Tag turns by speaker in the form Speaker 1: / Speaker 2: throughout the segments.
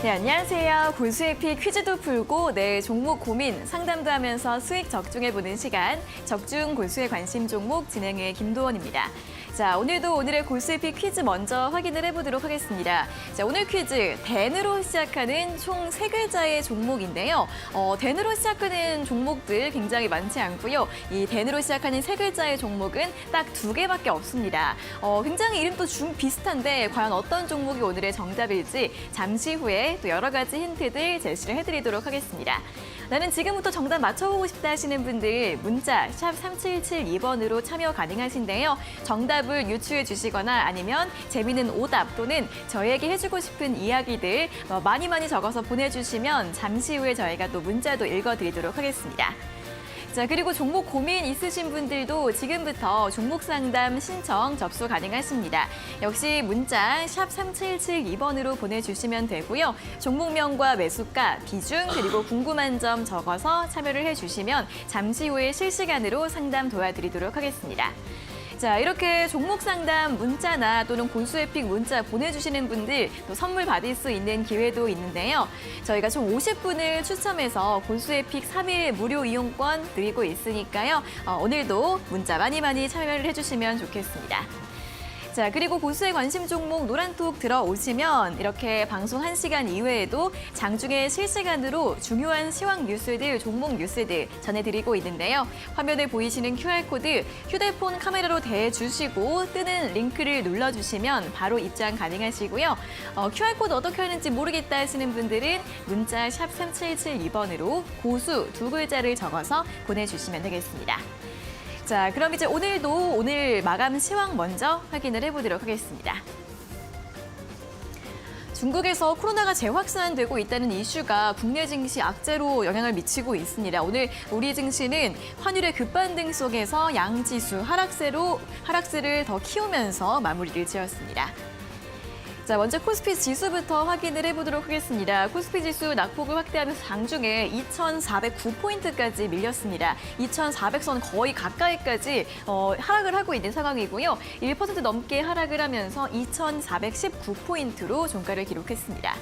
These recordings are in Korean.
Speaker 1: 네, 안녕하세요. 골수에피 퀴즈도 풀고 내 종목 고민 상담도 하면서 수익 적중해보는 시간 적중 골수의 관심 종목 진행의 김도원입니다. 자, 오늘도 오늘의 골수에피 퀴즈 먼저 확인을 해보도록 하겠습니다. 자, 오늘 퀴즈 댄으로 시작하는 총 3글자의 종목인데요. 댄으로 시작하는 종목들 굉장히 많지 않고요. 이 댄으로 시작하는 3글자의 종목은 딱 2개밖에 없습니다. 굉장히 이름도 비슷한데 과연 어떤 종목이 오늘의 정답일지 잠시 후에 또 여러 가지 힌트들 제시를 해드리도록 하겠습니다. 나는 지금부터 정답 맞춰보고 싶다 하시는 분들 문자 샵 3772번으로 참여 가능하신데요. 정답을 유추해 주시거나 아니면 재미있는 오답 또는 저희에게 해주고 싶은 이야기들 많이 적어서 보내주시면 잠시 후에 저희가 또 문자도 읽어드리도록 하겠습니다. 자, 그리고 종목 고민 있으신 분들도 지금부터 종목 상담 신청 접수 가능하십니다. 역시 문자 샵 3772번으로 보내주시면 되고요. 종목명과 매수가, 비중, 그리고 궁금한 점 적어서 참여를 해주시면 잠시 후에 실시간으로 상담 도와드리도록 하겠습니다. 자, 이렇게 종목 상담 문자나 또는 골수에픽 문자 보내주시는 분들 또 선물 받을 수 있는 기회도 있는데요. 저희가 총 50분을 추첨해서 골수에픽 3일 무료 이용권 드리고 있으니까요. 오늘도 문자 많이 참여를 해주시면 좋겠습니다. 자, 그리고 골수의 관심 종목 노란톡 들어오시면 이렇게 방송 1시간 이외에도 장중에 실시간으로 중요한 시황 뉴스들, 종목 뉴스들 전해드리고 있는데요. 화면에 보이시는 QR코드 휴대폰 카메라로 대주시고 뜨는 링크를 눌러주시면 바로 입장 가능하시고요. QR코드 어떻게 하는지 모르겠다 하시는 분들은 문자 샵 3772번으로 고수 2글자를 적어서 보내주시면 되겠습니다. 자, 그럼 이제 오늘 마감 시황 먼저 확인을 해보도록 하겠습니다. 중국에서 코로나가 재확산되고 있다는 이슈가 국내 증시 악재로 영향을 미치고 있습니다. 오늘 우리 증시는 환율의 급반등 속에서 양지수 하락세를 더 키우면서 마무리를 지었습니다. 자, 먼저 코스피 지수부터 확인을 해보도록 하겠습니다. 코스피 지수 낙폭을 확대하면서 장중에 2,409포인트까지 밀렸습니다. 2,400선 거의 가까이까지 하락을 하고 있는 상황이고요. 1% 넘게 하락을 하면서 2,419포인트로 종가를 기록했습니다.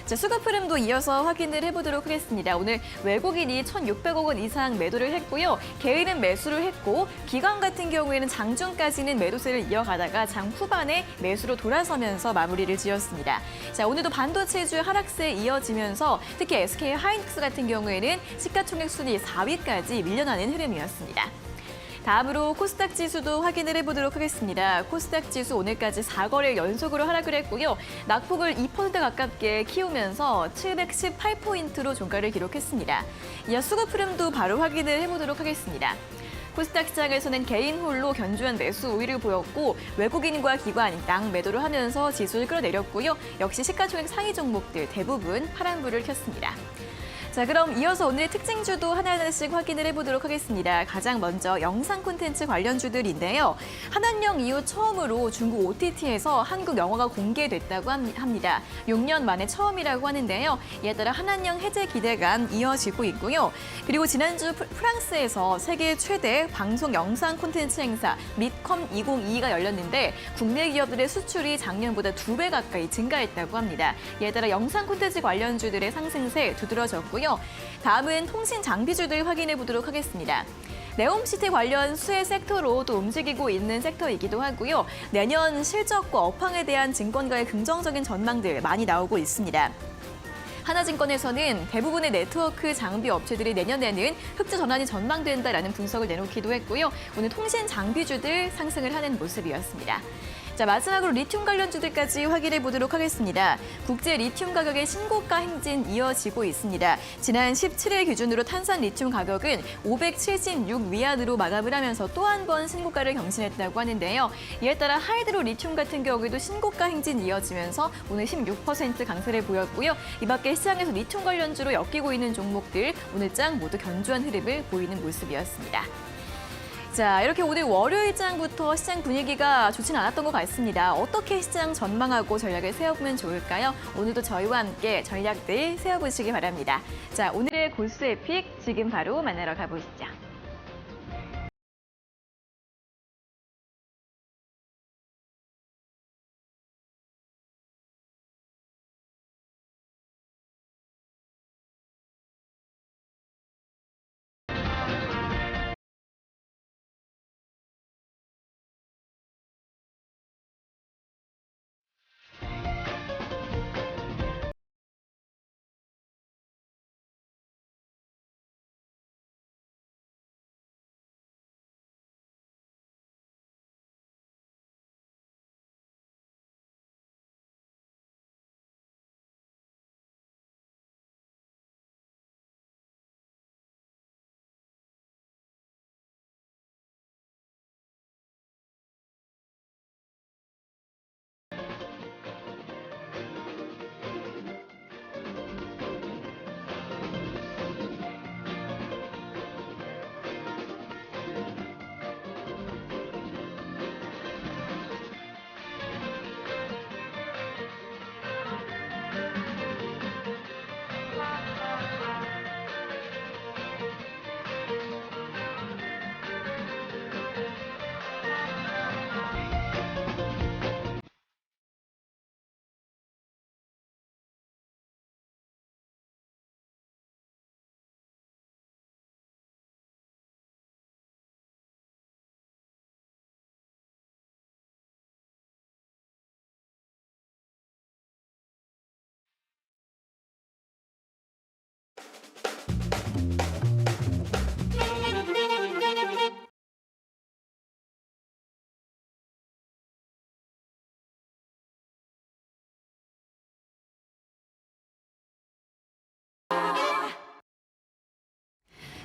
Speaker 1: 자, 수급 흐름도 이어서 확인을 해보도록 하겠습니다. 오늘 외국인이 1,600억 원 이상 매도를 했고요. 개인은 매수를 했고 기관 같은 경우에는 장중까지는 매도세를 이어가다가 장 후반에 매수로 돌아서면서 마무리를 지었습니다. 자, 오늘도 반도체주 하락세 이어지면서 특히 SK 하이닉스 같은 경우에는 시가총액 순위 4위까지 밀려나는 흐름이었습니다. 다음으로 코스닥 지수도 확인을 해보도록 하겠습니다. 코스닥 지수 오늘까지 4거래일 연속으로 하락을 했고요. 낙폭을 2% 가깝게 키우면서 718포인트로 종가를 기록했습니다. 이어 수급 흐름도 바로 확인을 해보도록 하겠습니다. 코스닥 시장에서는 개인 홀로 견조한 매수 우위를 보였고 외국인과 기관 양 매도를 하면서 지수를 끌어내렸고요. 역시 시가총액 상위 종목들 대부분 파란불을 켰습니다. 자, 그럼 이어서 오늘의 특징주도 하나씩 확인을 해보도록 하겠습니다. 가장 먼저 영상 콘텐츠 관련주들인데요. 한한령 이후 처음으로 중국 OTT에서 한국 영화가 공개됐다고 합니다. 6년 만에 처음이라고 하는데요. 이에 따라 한한령 해제 기대감 이어지고 있고요. 그리고 지난주 프랑스에서 세계 최대 방송 영상 콘텐츠 행사 미컴 2022가 열렸는데 국내 기업들의 수출이 작년보다 2배 가까이 증가했다고 합니다. 이에 따라 영상 콘텐츠 관련주들의 상승세 두드러졌고요. 다음은 통신 장비주들 확인해 보도록 하겠습니다. 네옴시티 관련 수혜 섹터로 또 움직이고 있는 섹터이기도 하고요. 내년 실적과 업황에 대한 증권가의 긍정적인 전망들 많이 나오고 있습니다. 하나증권에서는 대부분의 네트워크 장비 업체들이 내년에는 흑자 전환이 전망된다라는 분석을 내놓기도 했고요. 오늘 통신 장비주들 상승을 하는 모습이었습니다. 자, 마지막으로 리튬 관련주들까지 확인해 보도록 하겠습니다. 국제 리튬 가격의 신고가 행진 이어지고 있습니다. 지난 17일 기준으로 탄산 리튬 가격은 576위안으로 마감을 하면서 또 한 번 신고가를 경신했다고 하는데요. 이에 따라 하이드로 리튬 같은 경우에도 신고가 행진 이어지면서 오늘 16% 강세를 보였고요. 이 밖에 시장에서 리튬 관련주로 엮이고 있는 종목들 오늘장 모두 견조한 흐름을 보이는 모습이었습니다. 자, 이렇게 오늘 월요일장부터 시장 분위기가 좋지는 않았던 것 같습니다. 어떻게 시장 전망하고 전략을 세워보면 좋을까요? 오늘도 저희와 함께 전략들 세워보시기 바랍니다. 자, 오늘의 골수의 픽 지금 바로 만나러 가보시죠.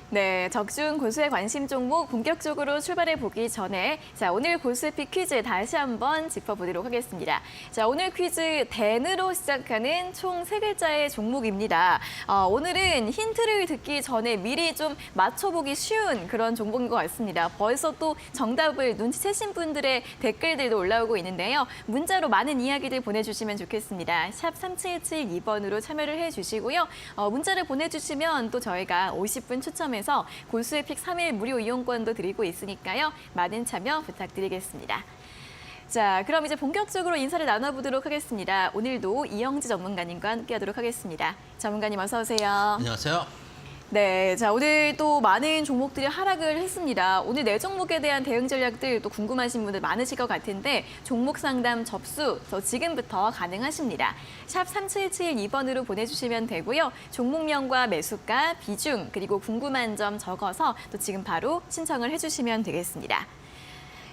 Speaker 1: 네, 적중 고수의 관심 종목 본격적으로 출발해 보기 전에 오늘 고수픽 퀴즈 다시 한번 짚어보도록 하겠습니다. 오늘 퀴즈 댄으로 시작하는 총 3글자의 종목입니다. 오늘은 힌트를 듣기 전에 미리 좀 맞춰보기 쉬운 그런 종목인 것 같습니다. 벌써 또 정답을 눈치채신 분들의 댓글들도 올라오고 있는데요. 문자로 많은 이야기들 보내주시면 좋겠습니다. 샵 3772번으로 참여를 해주시고요. 문자를 보내주시면 또 저희가 50분 추첨해서 고수의 픽 3일 무료 이용권도 드리고 있으니까요. 많은 참여 부탁드리겠습니다. 자, 그럼 이제 본격적으로 인사를 나눠보도록 하겠습니다. 오늘도 이영지 전문가님과 함께하도록 하겠습니다. 전문가님 어서 오세요.
Speaker 2: 안녕하세요.
Speaker 1: 네, 오늘 또 많은 종목들이 하락을 했습니다. 오늘 네 종목에 대한 대응 전략들 또 궁금하신 분들 많으실 것 같은데 종목 상담 접수 지금부터 가능하십니다. 샵 3772번으로 보내주시면 되고요. 종목명과 매수가, 비중, 그리고 궁금한 점 적어서 또 지금 바로 신청을 해주시면 되겠습니다.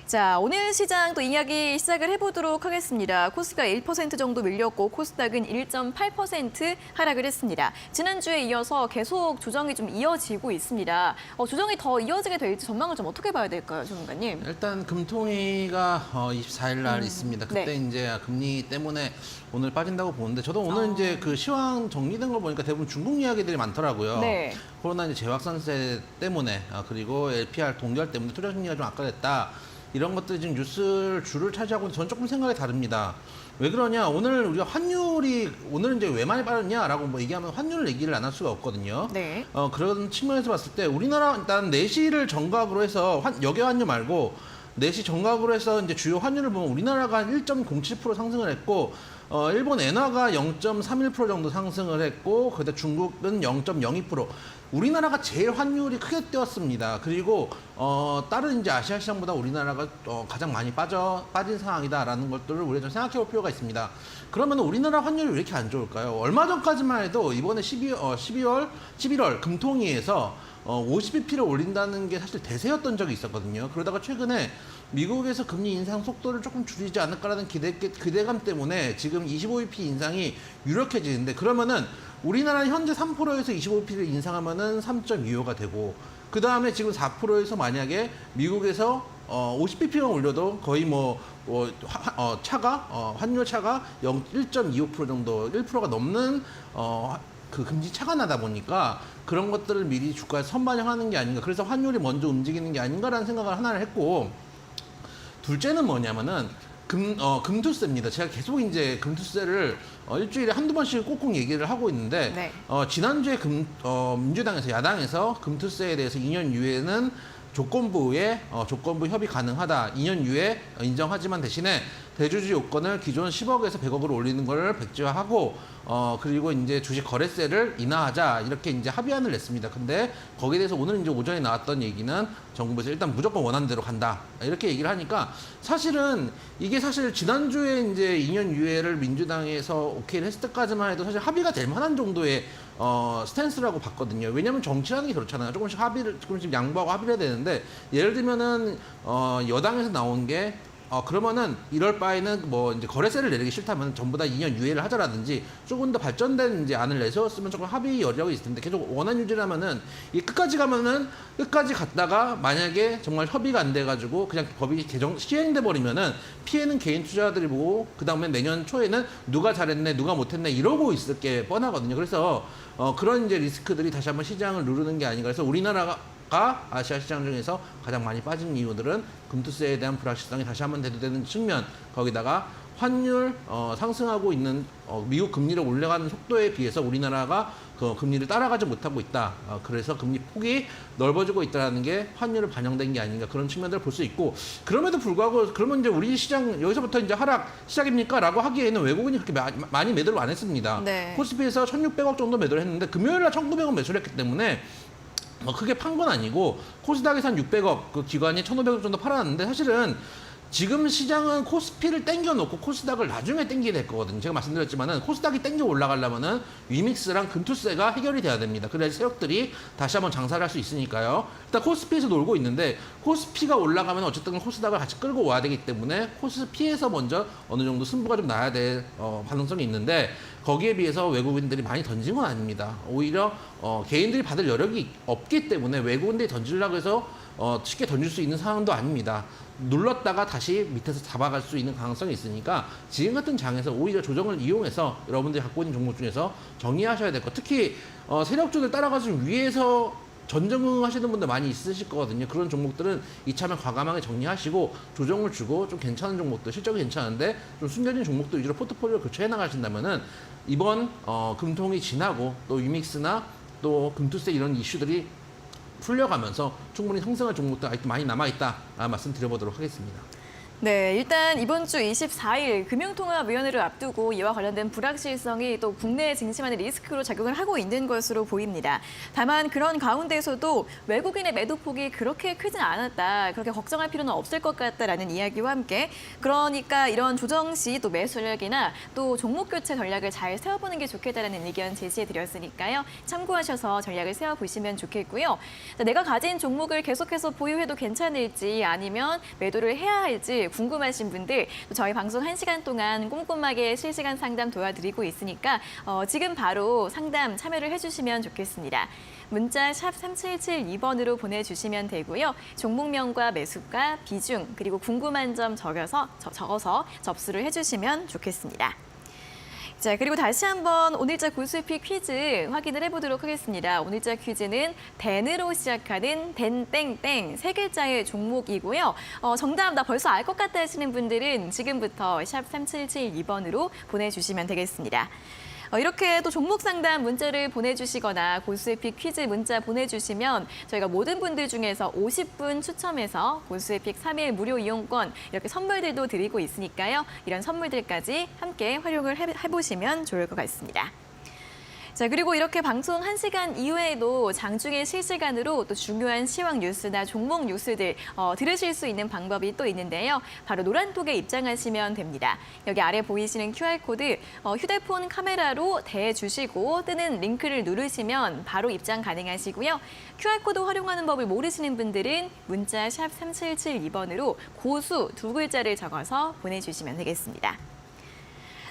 Speaker 1: 자, 오늘 시장 또 이야기 시작을 해보도록 하겠습니다. 코스가 1% 정도 밀렸고 코스닥은 1.8% 하락을 했습니다. 지난주에 이어서 계속 조정이 좀 이어지고 있습니다. 조정이 더 이어지게 될지 전망을 좀 어떻게 봐야 될까요, 전문가님?
Speaker 2: 일단 금통위가 24일 날 있습니다. 그때
Speaker 1: 네.
Speaker 2: 이제 금리 때문에 오늘 빠진다고 보는데 저도 오늘 이제 그 시황 정리된 걸 보니까 대부분 중국 이야기들이 많더라고요.
Speaker 1: 네.
Speaker 2: 코로나 이제 재확산세 때문에 그리고 LPR 동결 때문에 투자 심리가 좀 악화됐다. 이런 것들이 지금 뉴스 줄을 차지하고 있는데 저는 조금 생각이 다릅니다. 왜 그러냐? 오늘 우리가 환율이 오늘은 이제 왜 많이 빠졌냐라고 뭐 얘기하면 환율을 얘기를 안 할 수가 없거든요.
Speaker 1: 네.
Speaker 2: 그런 측면에서 봤을 때 우리나라 일단 내시를 정각으로 해서 역외 환율 말고 내시 정각으로 해서 이제 주요 환율을 보면 우리나라가 1.07% 상승을 했고 일본 엔화가 0.31% 정도 상승을 했고 그다음 중국은 0.02%. 우리나라가 제일 환율이 크게 뛰었습니다. 그리고 다른 이제 아시아 시장보다 우리나라가 가장 많이 빠진 상황이다라는 것들을 우리가 좀 생각해 볼 필요가 있습니다. 그러면 우리나라 환율이 왜 이렇게 안 좋을까요? 얼마 전까지만 해도 이번에 11월 금통위에서 50bp를 올린다는 게 사실 대세였던 적이 있었거든요. 그러다가 최근에 미국에서 금리 인상 속도를 조금 줄이지 않을까라는 기대감 때문에 지금 25bp 인상이 유력해지는데 그러면은 우리나라는 현재 3%에서 25bp를 인상하면은 3.25가 되고 그 다음에 지금 4%에서 만약에 미국에서 50bp만 올려도 거의 환율 차가 1.25% 정도 1%가 넘는 그 금리 차가 나다 보니까 그런 것들을 미리 주가에 선반영하는 게 아닌가. 그래서 환율이 먼저 움직이는 게 아닌가라는 생각을 하나를 했고 둘째는 뭐냐면은 금투세입니다. 제가 계속 이제 금투세를 일주일에 한두 번씩 꼭꼭 얘기를 하고 있는데
Speaker 1: 네.
Speaker 2: 지난주에 민주당에서 야당에서 금투세에 대해서 2년 이후에는 조건부 협의 가능하다. 2년 이후에 인정하지만 대신에 대주주 요건을 기존 10억에서 100억으로 올리는 걸 백지화하고 그리고 이제 주식 거래세를 인하하자 이렇게 이제 합의안을 냈습니다. 근데 거기에 대해서 오늘 이제 오전에 나왔던 얘기는 정부에서 일단 무조건 원하는 대로 간다 이렇게 얘기를 하니까 사실은 이게 사실 지난주에 이제 2년 유예를 민주당에서 오케이를 했을 때까지만 해도 사실 합의가 될 만한 정도의 스탠스라고 봤거든요. 왜냐하면 정치라는 게 그렇잖아요. 조금씩 양보하고 합의를 해야 되는데 예를 들면은 여당에서 나온 게 그러면은 이럴 바에는 이제 거래세를 내리기 싫다면 전부 다 2년 유예를 하자라든지 조금 더 발전된 이제 안을 내세웠으면 조금 합의 여력이 있을 텐데 계속 원안 유지라면은 이 끝까지 갔다가 만약에 정말 협의가 안 돼가지고 그냥 법이 시행돼 버리면은 피해는 개인 투자자들이 보고 그 다음에 내년 초에는 누가 잘했네 누가 못했네 이러고 있을 게 뻔하거든요. 그래서 그런 이제 리스크들이 다시 한번 시장을 누르는 게 아닌가. 그래서 우리나라가 아시아 시장 중에서 가장 많이 빠진 이유들은 금투세에 대한 불확실성이 다시 한번 대두되는 측면 거기다가 환율 상승하고 있는 미국 금리를 올려가는 속도에 비해서 우리나라가 그 금리를 따라가지 못하고 있다. 그래서 금리 폭이 넓어지고 있다는 게 환율을 반영된 게 아닌가 그런 측면들을 볼 수 있고 그럼에도 불구하고 그러면 이제 우리 시장 여기서부터 이제 하락 시작입니까? 라고 하기에는 외국인이 그렇게 많이 매도를 안 했습니다.
Speaker 1: 네.
Speaker 2: 코스피에서 1,600억 정도 매도를 했는데 금요일날 1,900억 매수를 했기 때문에 크게 판 건 아니고 코스닥에서 한 600억 그 기관이 1,500억 정도 팔아놨는데 사실은 지금 시장은 코스피를 땡겨놓고 코스닥을 나중에 땡기게 될 거거든요. 제가 말씀드렸지만은 코스닥이 땡겨 올라가려면은 위믹스랑 금투세가 해결이 돼야 됩니다. 그래야 세력들이 다시 한번 장사를 할 수 있으니까요. 일단 코스피에서 놀고 있는데 코스피가 올라가면 어쨌든 코스닥을 같이 끌고 와야 되기 때문에 코스피에서 먼저 어느 정도 승부가 좀 나야 될 가능성이 있는데 거기에 비해서 외국인들이 많이 던진 건 아닙니다. 오히려 개인들이 받을 여력이 없기 때문에 외국인들이 던지려고 해서 쉽게 던질 수 있는 상황도 아닙니다. 눌렀다가 다시 밑에서 잡아갈 수 있는 가능성이 있으니까 지금 같은 장에서 오히려 조정을 이용해서 여러분들이 갖고 있는 종목 중에서 정리하셔야 될 것. 특히 세력주들 따라가지고 위에서 전전긍긍하시는 분들 많이 있으실 거거든요. 그런 종목들은 이참에 과감하게 정리하시고 조정을 주고 좀 괜찮은 종목들, 실적이 괜찮은데 좀 숨겨진 종목들 위주로 포트폴리오 교체해 나가신다면은 이번 금통이 지나고 또 유믹스나 또 금투세 이런 이슈들이 풀려가면서 충분히 상승할 종목들 아직도 많이 남아있다 말씀드려보도록 하겠습니다.
Speaker 1: 네, 일단 이번 주 24일 금융통화위원회를 앞두고 이와 관련된 불확실성이 또 국내 증시만의 리스크로 작용을 하고 있는 것으로 보입니다. 다만 그런 가운데서도 외국인의 매도폭이 그렇게 크진 않았다, 그렇게 걱정할 필요는 없을 것 같다라는 이야기와 함께 그러니까 이런 조정 시 또 매수 전략이나 또 종목 교체 전략을 잘 세워보는 게 좋겠다라는 의견 제시해드렸으니까요. 참고하셔서 전략을 세워보시면 좋겠고요. 내가 가진 종목을 계속해서 보유해도 괜찮을지 아니면 매도를 해야 할지 궁금하신 분들 저희 방송 1시간 동안 꼼꼼하게 실시간 상담 도와드리고 있으니까 지금 바로 상담 참여를 해주시면 좋겠습니다. 문자 샵 3772번으로 보내주시면 되고요. 종목명과 매수가, 비중, 그리고 궁금한 점 적어서 접수를 해주시면 좋겠습니다. 자, 그리고 다시 한번 오늘자 고수익 퀴즈 확인을 해보도록 하겠습니다. 오늘자 퀴즈는 댄으로 시작하는 댄땡땡 세 글자의 종목이고요. 정답 나 벌써 알 것 같다 하시는 분들은 지금부터 샵 3772번으로 보내주시면 되겠습니다. 이렇게 또 종목 상담 문자를 보내주시거나 고수익 퀴즈 문자 보내주시면 저희가 모든 분들 중에서 50분 추첨해서 고수익 3일 무료 이용권 이렇게 선물들도 드리고 있으니까요. 이런 선물들까지 함께 활용을 해보시면 좋을 것 같습니다. 자, 그리고 이렇게 방송 1시간 이후에도 장중에 실시간으로 또 중요한 시황 뉴스나 종목 뉴스들 들으실 수 있는 방법이 또 있는데요. 바로 노란톡에 입장하시면 됩니다. 여기 아래 보이시는 QR코드 휴대폰 카메라로 대주시고 뜨는 링크를 누르시면 바로 입장 가능하시고요. QR코드 활용하는 법을 모르시는 분들은 문자 샵 3772번으로 고수 두 글자를 적어서 보내주시면 되겠습니다.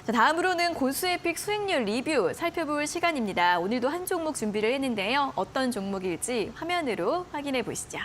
Speaker 1: 자, 다음으로는 고수익 수익률 리뷰 살펴볼 시간입니다. 오늘도 한 종목 준비를 했는데요. 어떤 종목일지 화면으로 확인해 보시죠.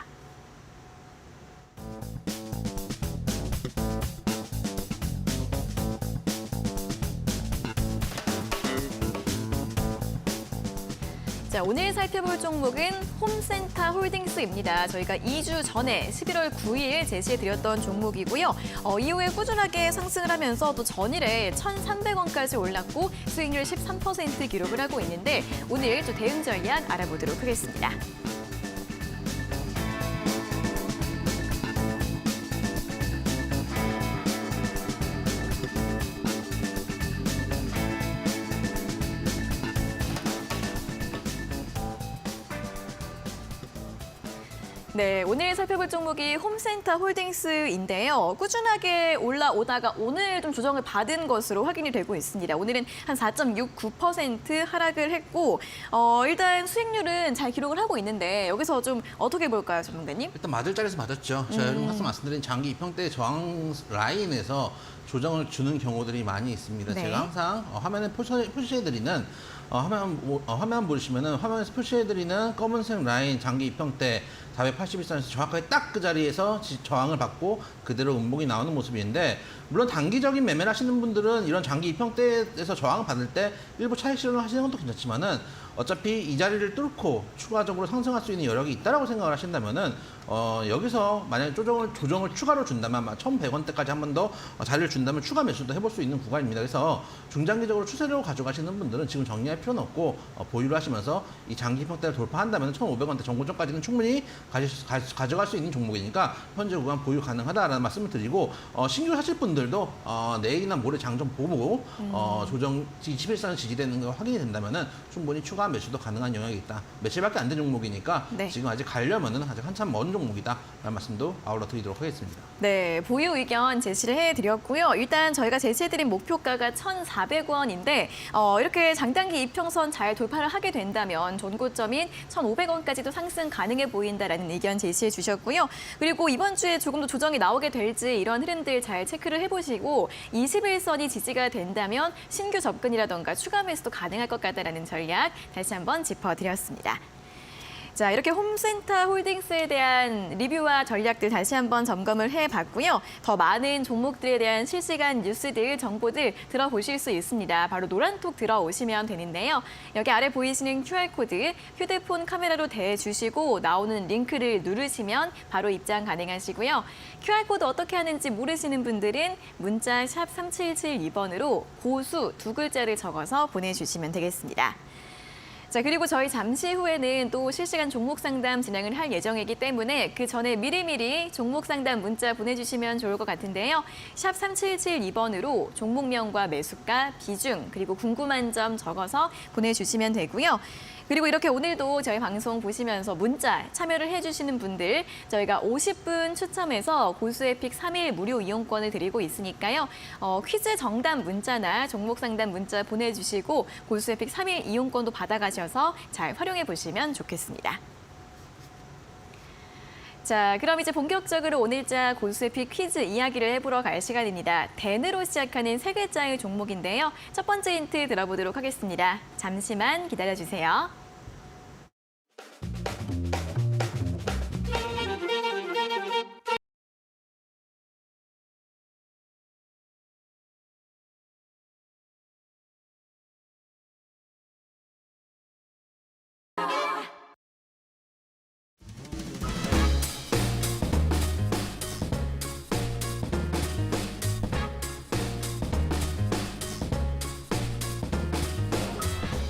Speaker 1: 자, 오늘 살펴볼 종목은 홈센터 홀딩스입니다. 저희가 2주 전에 11월 9일 제시해드렸던 종목이고요. 이후에 꾸준하게 상승을 하면서 또 전일에 1,300원까지 올랐고 수익률 13% 기록을 하고 있는데 오늘 또 대응 전략 알아보도록 하겠습니다. 네, 오늘 살펴볼 종목이 홈센터 홀딩스인데요. 꾸준하게 올라오다가 오늘 좀 조정을 받은 것으로 확인이 되고 있습니다. 오늘은 한 4.69% 하락을 했고 일단 수익률은 잘 기록을 하고 있는데 여기서 좀 어떻게 볼까요, 전문가님?
Speaker 2: 일단 맞을 자리에서 맞았죠. 제가 항상 말씀드린 장기 입형대 저항 라인에서 조정을 주는 경우들이 많이 있습니다.
Speaker 1: 네.
Speaker 2: 제가 항상 화면에 표시해드리는 화면 보시면은 화면에서 표시해드리는 검은색 라인 장기 입형대 481선에서 정확하게 딱 그 자리에서 저항을 받고 그대로 음봉이 나오는 모습인데 물론 단기적인 매매를 하시는 분들은 이런 장기 입형대에서 저항을 받을 때 일부 차익 실현을 하시는 것도 괜찮지만은 어차피 이 자리를 뚫고 추가적으로 상승할 수 있는 여력이 있다라고 생각을 하신다면은 여기서 만약에 조정을 추가로 준다면 아마 1,100원대까지 한 번 더 자리를 준다면 추가 매수도 해볼 수 있는 구간입니다. 그래서 중장기적으로 추세로 가져가시는 분들은 지금 정리할 필요는 없고 보유를 하시면서 이 장기 입형대를 돌파한다면 1,500원대 정고점까지는 충분히 가져갈 수 있는 종목이니까 현재 구간 보유 가능하다라는 말씀을 드리고 신규 하실 분들도 내일이나 모레 장 좀 보고 조정 21선을 지지되는 거 확인이 된다면은 충분히 추가 매수도 가능한 영역이 있다. 며칠밖에 안 된 종목이니까
Speaker 1: 네.
Speaker 2: 지금 아직 가려면은 아직 한참 먼 종목이다. 라는 말씀도 아울러 드리도록 하겠습니다.
Speaker 1: 네, 보유 의견 제시를 해드렸고요. 있는데요. 일단 저희가 제시해드린 목표가가 1,400원인데 이렇게 장단기 이평선 잘 돌파를 하게 된다면 전고점인 1,500원까지도 상승 가능해 보인다라는 의견 제시해 주셨고요. 그리고 이번 주에 조금 더 조정이 나오게 될지 이런 흐름들 잘 체크를 해보시고 21선이 지지가 된다면 신규 접근이라던가 추가 매수도 가능할 것 같다라는 전략 다시 한번 짚어드렸습니다. 자, 이렇게 홈센터 홀딩스에 대한 리뷰와 전략들 다시 한번 점검을 해봤고요. 더 많은 종목들에 대한 실시간 뉴스들, 정보들 들어보실 수 있습니다. 바로 노란톡 들어오시면 되는데요. 여기 아래 보이시는 QR코드 휴대폰 카메라로 대주시고 나오는 링크를 누르시면 바로 입장 가능하시고요. QR코드 어떻게 하는지 모르시는 분들은 문자 샵 3772번으로 고수 두 글자를 적어서 보내주시면 되겠습니다. 자, 그리고 저희 잠시 후에는 또 실시간 종목 상담 진행을 할 예정이기 때문에 그 전에 미리미리 종목 상담 문자 보내주시면 좋을 것 같은데요. 샵 3772번으로 종목명과 매수가, 비중, 그리고 궁금한 점 적어서 보내주시면 되고요. 그리고 이렇게 오늘도 저희 방송 보시면서 문자 참여를 해주시는 분들 저희가 50분 추첨해서 고수에픽 3일 무료 이용권을 드리고 있으니까요. 퀴즈 정답 문자나 종목 상담 문자 보내주시고 고수에픽 3일 이용권도 받아가셔서 잘 활용해 보시면 좋겠습니다. 자, 그럼 이제 본격적으로 오늘자 고수에픽 퀴즈 이야기를 해보러 갈 시간입니다. 댄으로 시작하는 세 글자의 종목인데요. 첫 번째 힌트 들어보도록 하겠습니다. 잠시만 기다려주세요.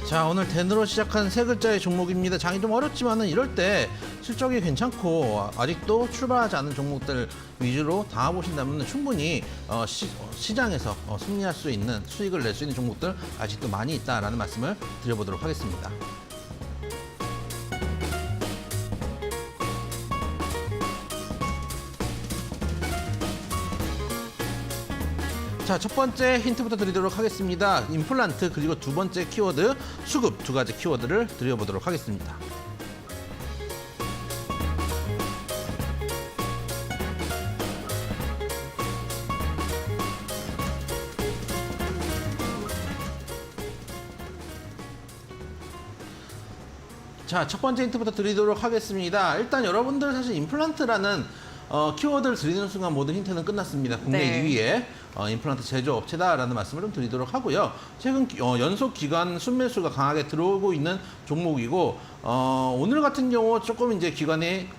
Speaker 2: 자, 오늘 댄으로 시작한 세 글자의 종목입니다. 장이 좀 어렵지만은 이럴 때 실적이 괜찮고 아직도 출발하지 않은 종목들 위주로 담아보신다면 충분히 시장에서 승리할 수 있는 수익을 낼 수 있는 종목들 아직도 많이 있다라는 말씀을 드려보도록 하겠습니다. 자, 첫 번째 힌트부터 드리도록 하겠습니다. 임플란트 그리고 두 번째 키워드 수급 두 가지 키워드를 드려보도록 하겠습니다. 자, 첫 번째 힌트부터 드리도록 하겠습니다. 일단 여러분들 사실 임플란트라는 키워드를 드리는 순간 모든 힌트는 끝났습니다. 국내
Speaker 1: 네.
Speaker 2: 2위의 임플란트 제조업체다라는 말씀을 좀 드리도록 하고요. 최근 연속 기간 순매수가 강하게 들어오고 있는 종목이고 오늘 같은 경우 조금 이제 기간이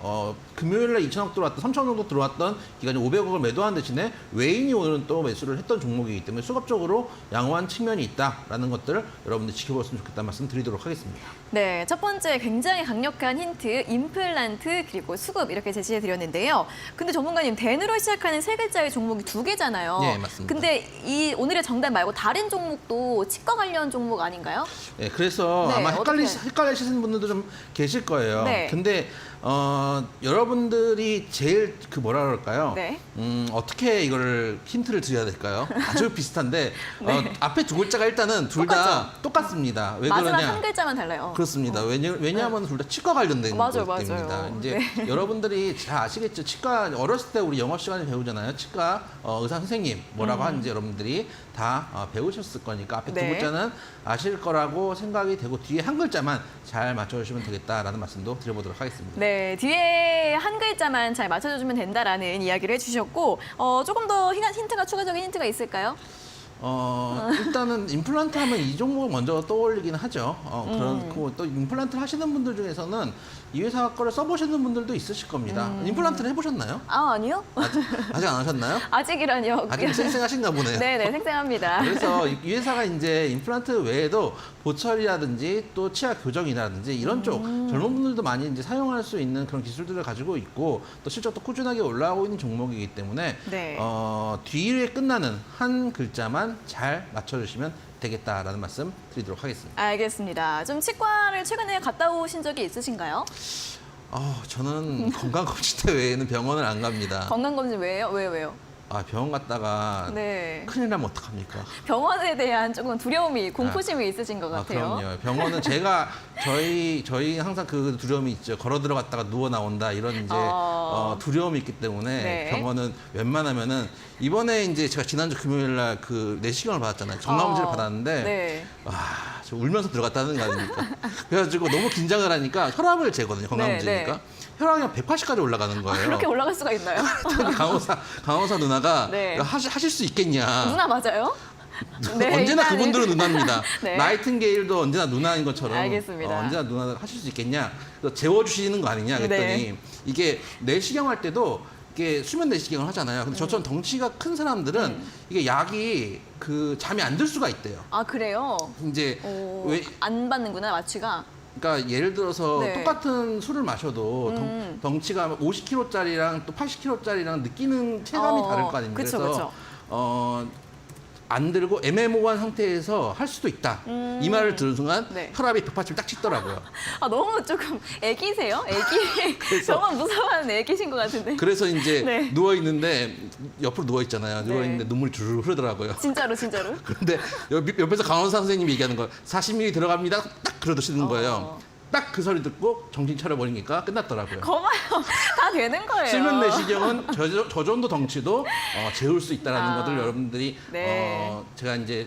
Speaker 2: 금요일에 2천억 들어왔던 3천억 정도 들어왔던 기간이 500억을 매도한 대신에 외인이 오늘은 또 매수를 했던 종목이기 때문에 수급적으로 양호한 측면이 있다라는 것들을 여러분들 지켜보셨으면 좋겠다는 말씀 드리도록 하겠습니다.
Speaker 1: 네, 첫 번째 굉장히 강력한 힌트, 임플란트 그리고 수급 이렇게 제시해 드렸는데요. 근데 전문가님, 댄으로 시작하는 세 글자의 종목이 두 개잖아요.
Speaker 2: 네, 맞습니다.
Speaker 1: 근데 이 오늘의 정답 말고 다른 종목도 치과 관련 종목 아닌가요?
Speaker 2: 네, 그래서
Speaker 1: 네,
Speaker 2: 아마
Speaker 1: 어떻게?
Speaker 2: 헷갈리시는 분들도 좀 계실 거예요.
Speaker 1: 네.
Speaker 2: 근데 여러분들이 제일 뭐라 그럴까요?
Speaker 1: 네.
Speaker 2: 어떻게 이거를 힌트를 드려야 될까요? 아주 비슷한데
Speaker 1: 네.
Speaker 2: 앞에 두 글자가 일단은 둘 다 똑같습니다. 왜
Speaker 1: 마지막
Speaker 2: 그러냐?
Speaker 1: 한 글자만 달라요.
Speaker 2: 그렇습니다. 왜냐하면 둘 다 치과 관련된
Speaker 1: 맞아요,
Speaker 2: 거기 때문입니다.
Speaker 1: 맞아요.
Speaker 2: 이제
Speaker 1: 네.
Speaker 2: 여러분들이 잘 아시겠죠. 치과 어렸을 때 우리 영업 시간에 배우잖아요. 치과 의사 선생님 뭐라고 하는지 여러분들이 다 배우셨을 거니까 앞에 두
Speaker 1: 네.
Speaker 2: 글자는 아실 거라고 생각이 되고 뒤에 한 글자만 잘 맞춰주시면 되겠다라는 말씀도 드려보도록 하겠습니다.
Speaker 1: 네, 뒤에 한 글자만 잘 맞춰주면 된다라는 이야기를 해주셨고 조금 더 힌트가 추가적인 힌트가 있을까요?
Speaker 2: 일단은 임플란트 하면 이 종목 먼저 떠올리긴 하죠. 그렇고 또 임플란트 하시는 분들 중에서는 이 회사 거를 써보시는 분들도 있으실 겁니다. 임플란트를 해보셨나요?
Speaker 1: 아니요.
Speaker 2: 아직 안 하셨나요?
Speaker 1: 아직이라뇨.
Speaker 2: 아직 쌩쌩하신가 보네요.
Speaker 1: 네네, 생생합니다.
Speaker 2: 그래서 이 회사가 이제 임플란트 외에도 보철이라든지 또 치아 교정이라든지 이런 쪽 젊은 분들도 많이 이제 사용할 수 있는 그런 기술들을 가지고 있고 또 실적도 꾸준하게 올라오고 있는 종목이기 때문에
Speaker 1: 네.
Speaker 2: 뒤에 끝나는 한 글자만 잘 맞춰주시면 되겠다라는 말씀 드리도록 하겠습니다.
Speaker 1: 알겠습니다. 좀 치과를 최근에 갔다 오신 적이 있으신가요?
Speaker 2: 저는 건강검진 때 외에는 병원을 안 갑니다.
Speaker 1: 건강검진 왜요? 왜요?
Speaker 2: 병원 갔다가
Speaker 1: 네.
Speaker 2: 큰일 나면 어떡합니까?
Speaker 1: 병원에 대한 조금 두려움이, 공포심이 있으신 것 같아요.
Speaker 2: 그럼요. 병원은 제가 저희 항상 그 두려움이 있죠. 걸어 들어갔다가 누워 나온다 이런 이제 두려움이 있기 때문에
Speaker 1: 네.
Speaker 2: 병원은 웬만하면은 이번에 이제 제가 지난주 금요일 날 그 내시경을 받았잖아요. 정강검진을 받았는데
Speaker 1: 네.
Speaker 2: 저 울면서 들어갔다는 거 아닙니까? 그래가지고 너무 긴장을 하니까 혈압을 재거든요. 건강검진이니까.
Speaker 1: 네.
Speaker 2: 혈압이 180까지 올라가는 거예요.
Speaker 1: 그렇게 올라갈 수가 있나요?
Speaker 2: 그랬더니 강호사 누나가
Speaker 1: 네.
Speaker 2: 하실 수 있겠냐.
Speaker 1: 누나 맞아요? 네,
Speaker 2: 언제나
Speaker 1: 일단은-
Speaker 2: 그분들은 누나입니다.
Speaker 1: 네.
Speaker 2: 나이팅게일도 언제나 누나인 것처럼
Speaker 1: 알겠습니다.
Speaker 2: 언제나 누나가 하실 수 있겠냐. 그래서 재워주시는 거 아니냐 그랬더니
Speaker 1: 네.
Speaker 2: 이게 내시경 할 때도 이게 수면 내시경을 하잖아요. 근데 저처럼 덩치가 큰 사람들은 이게 약이 그 잠이 안 들 수가 있대요.
Speaker 1: 아, 그래요?
Speaker 2: 이제
Speaker 1: 오,
Speaker 2: 왜
Speaker 1: 안 받는구나, 마취가.
Speaker 2: 그러니까 예를 들어서
Speaker 1: 네.
Speaker 2: 똑같은 술을 마셔도 덩치가 50kg짜리랑 또 80kg짜리랑 느끼는 체감이 다를 거 아닙니까?
Speaker 1: 그쵸,
Speaker 2: 그래서
Speaker 1: 그쵸.
Speaker 2: 안 들고 애매모호한 상태에서 할 수도 있다. 이 말을 들은 순간
Speaker 1: 네.
Speaker 2: 혈압이 180을 딱 찍더라고요.
Speaker 1: 아, 너무 조금 애기세요? 애기?
Speaker 2: 그래서-
Speaker 1: 저만 무서워하는 애기신 것 같은데.
Speaker 2: 그래서 이제
Speaker 1: 네.
Speaker 2: 누워 있는데 옆으로 누워 있잖아요. 누워 있는데
Speaker 1: 네.
Speaker 2: 눈물이 주르르 흐르더라고요.
Speaker 1: 진짜로, 진짜로?
Speaker 2: 그런데 옆에서 강원사 선생님이 얘기하는 거 40ml 들어갑니다. 딱 그러시는 거예요. 딱 그 소리 듣고 정신 차려버리니까 끝났더라고요.
Speaker 1: 거봐요. 다 되는 거예요.
Speaker 2: 수면 내시경은 저 정도 덩치도 재울 수 있다는 것들 여러분들이
Speaker 1: 네.
Speaker 2: 제가 이제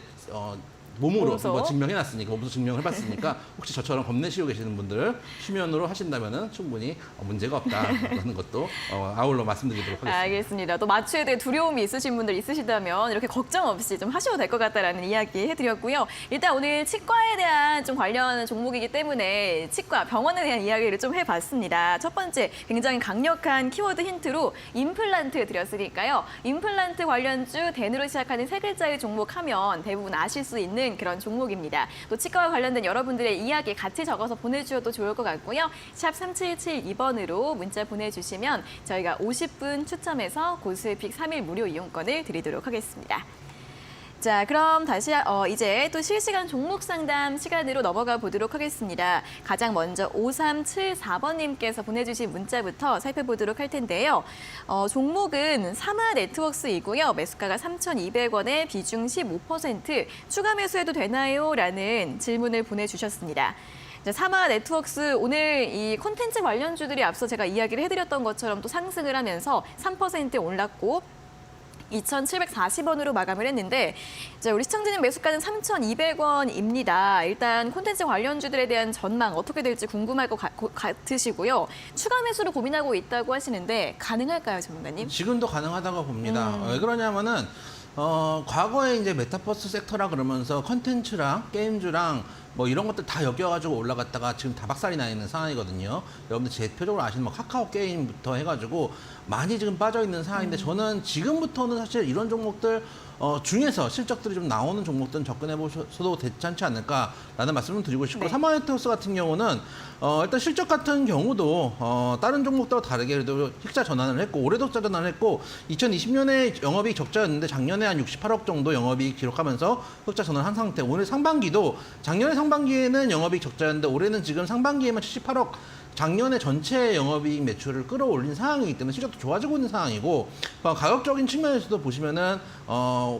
Speaker 2: 몸으로
Speaker 1: 몸소?
Speaker 2: 한번 증명해놨으니까 몸소 증명해봤으니까 혹시 저처럼 겁내시고 계시는 분들 수면으로 하신다면은 충분히 문제가 없다라는 것도 아울러 말씀드리도록 하겠습니다.
Speaker 1: 알겠습니다. 또 마취에 대해 두려움이 있으신 분들 있으시다면 이렇게 걱정 없이 좀 하셔도 될 것 같다라는 이야기 해드렸고요. 일단 오늘 치과에 대한 좀 관련 종목이기 때문에 치과, 병원에 대한 이야기를 좀 해봤습니다. 첫 번째, 굉장히 강력한 키워드 힌트로 임플란트 드렸으니까요. 임플란트 관련주 대누로 시작하는 세 글자의 종목 하면 대부분 아실 수 있는 그런 종목입니다. 또 치과와 관련된 여러분들의 이야기 같이 적어서 보내주셔도 좋을 것 같고요. 샵 3772번으로 문자 보내주시면 저희가 50분 추첨해서 고스픽 3일 무료 이용권을 드리도록 하겠습니다. 자, 그럼 다시 이제 또 실시간 종목 상담 시간으로 넘어가 보도록 하겠습니다. 가장 먼저 5374번님께서 보내주신 문자부터 살펴보도록 할 텐데요. 종목은 사마 네트워크이고요. 매수가가 3,200원에 비중 15%, 추가 매수해도 되나요? 라는 질문을 보내주셨습니다. 사마 네트워크스 오늘 이 콘텐츠 관련주들이 앞서 제가 이야기를 해드렸던 것처럼 또 상승을 하면서 3% 올랐고 2,740원으로 마감을 했는데 우리 시청자님 매수가는 3,200원입니다. 일단 콘텐츠 관련주들에 대한 전망 어떻게 될지 궁금할 것 같으시고요. 추가 매수를 고민하고 있다고 하시는데 가능할까요, 전문가님?
Speaker 2: 지금도 가능하다고 봅니다. 왜 그러냐면은 과거에 이제 메타버스 섹터라 그러면서 컨텐츠랑 게임주랑 뭐 이런 것들 다 엮여가지고 올라갔다가 지금 다 박살이 나 있는 상황이거든요. 여러분들 대표적으로 아시는 뭐 카카오 게임부터 해가지고 많이 지금 빠져 있는 상황인데 저는 지금부터는 사실 이런 종목들 중에서 실적들이 좀 나오는 종목들은 접근해 보셔도 괜찮지 않을까라는 말씀을 드리고 싶고
Speaker 1: 네.
Speaker 2: 사마네트워스 같은 경우는 일단 실적 같은 경우도 다른 종목들과 다르게 그래도 흑자 전환을 했고 올해도 흑자 전환을 했고 2020년에 영업이익 적자였는데 작년에 한 68억 정도 영업이익 기록하면서 흑자 전환한 상태. 오늘 상반기도 작년에 상반기에는 영업이익 적자였는데 올해는 지금 상반기에만 78억 작년에 전체 영업이익 매출을 끌어올린 상황이기 때문에 실적도 좋아지고 있는 상황이고 가격적인 측면에서도 보시면은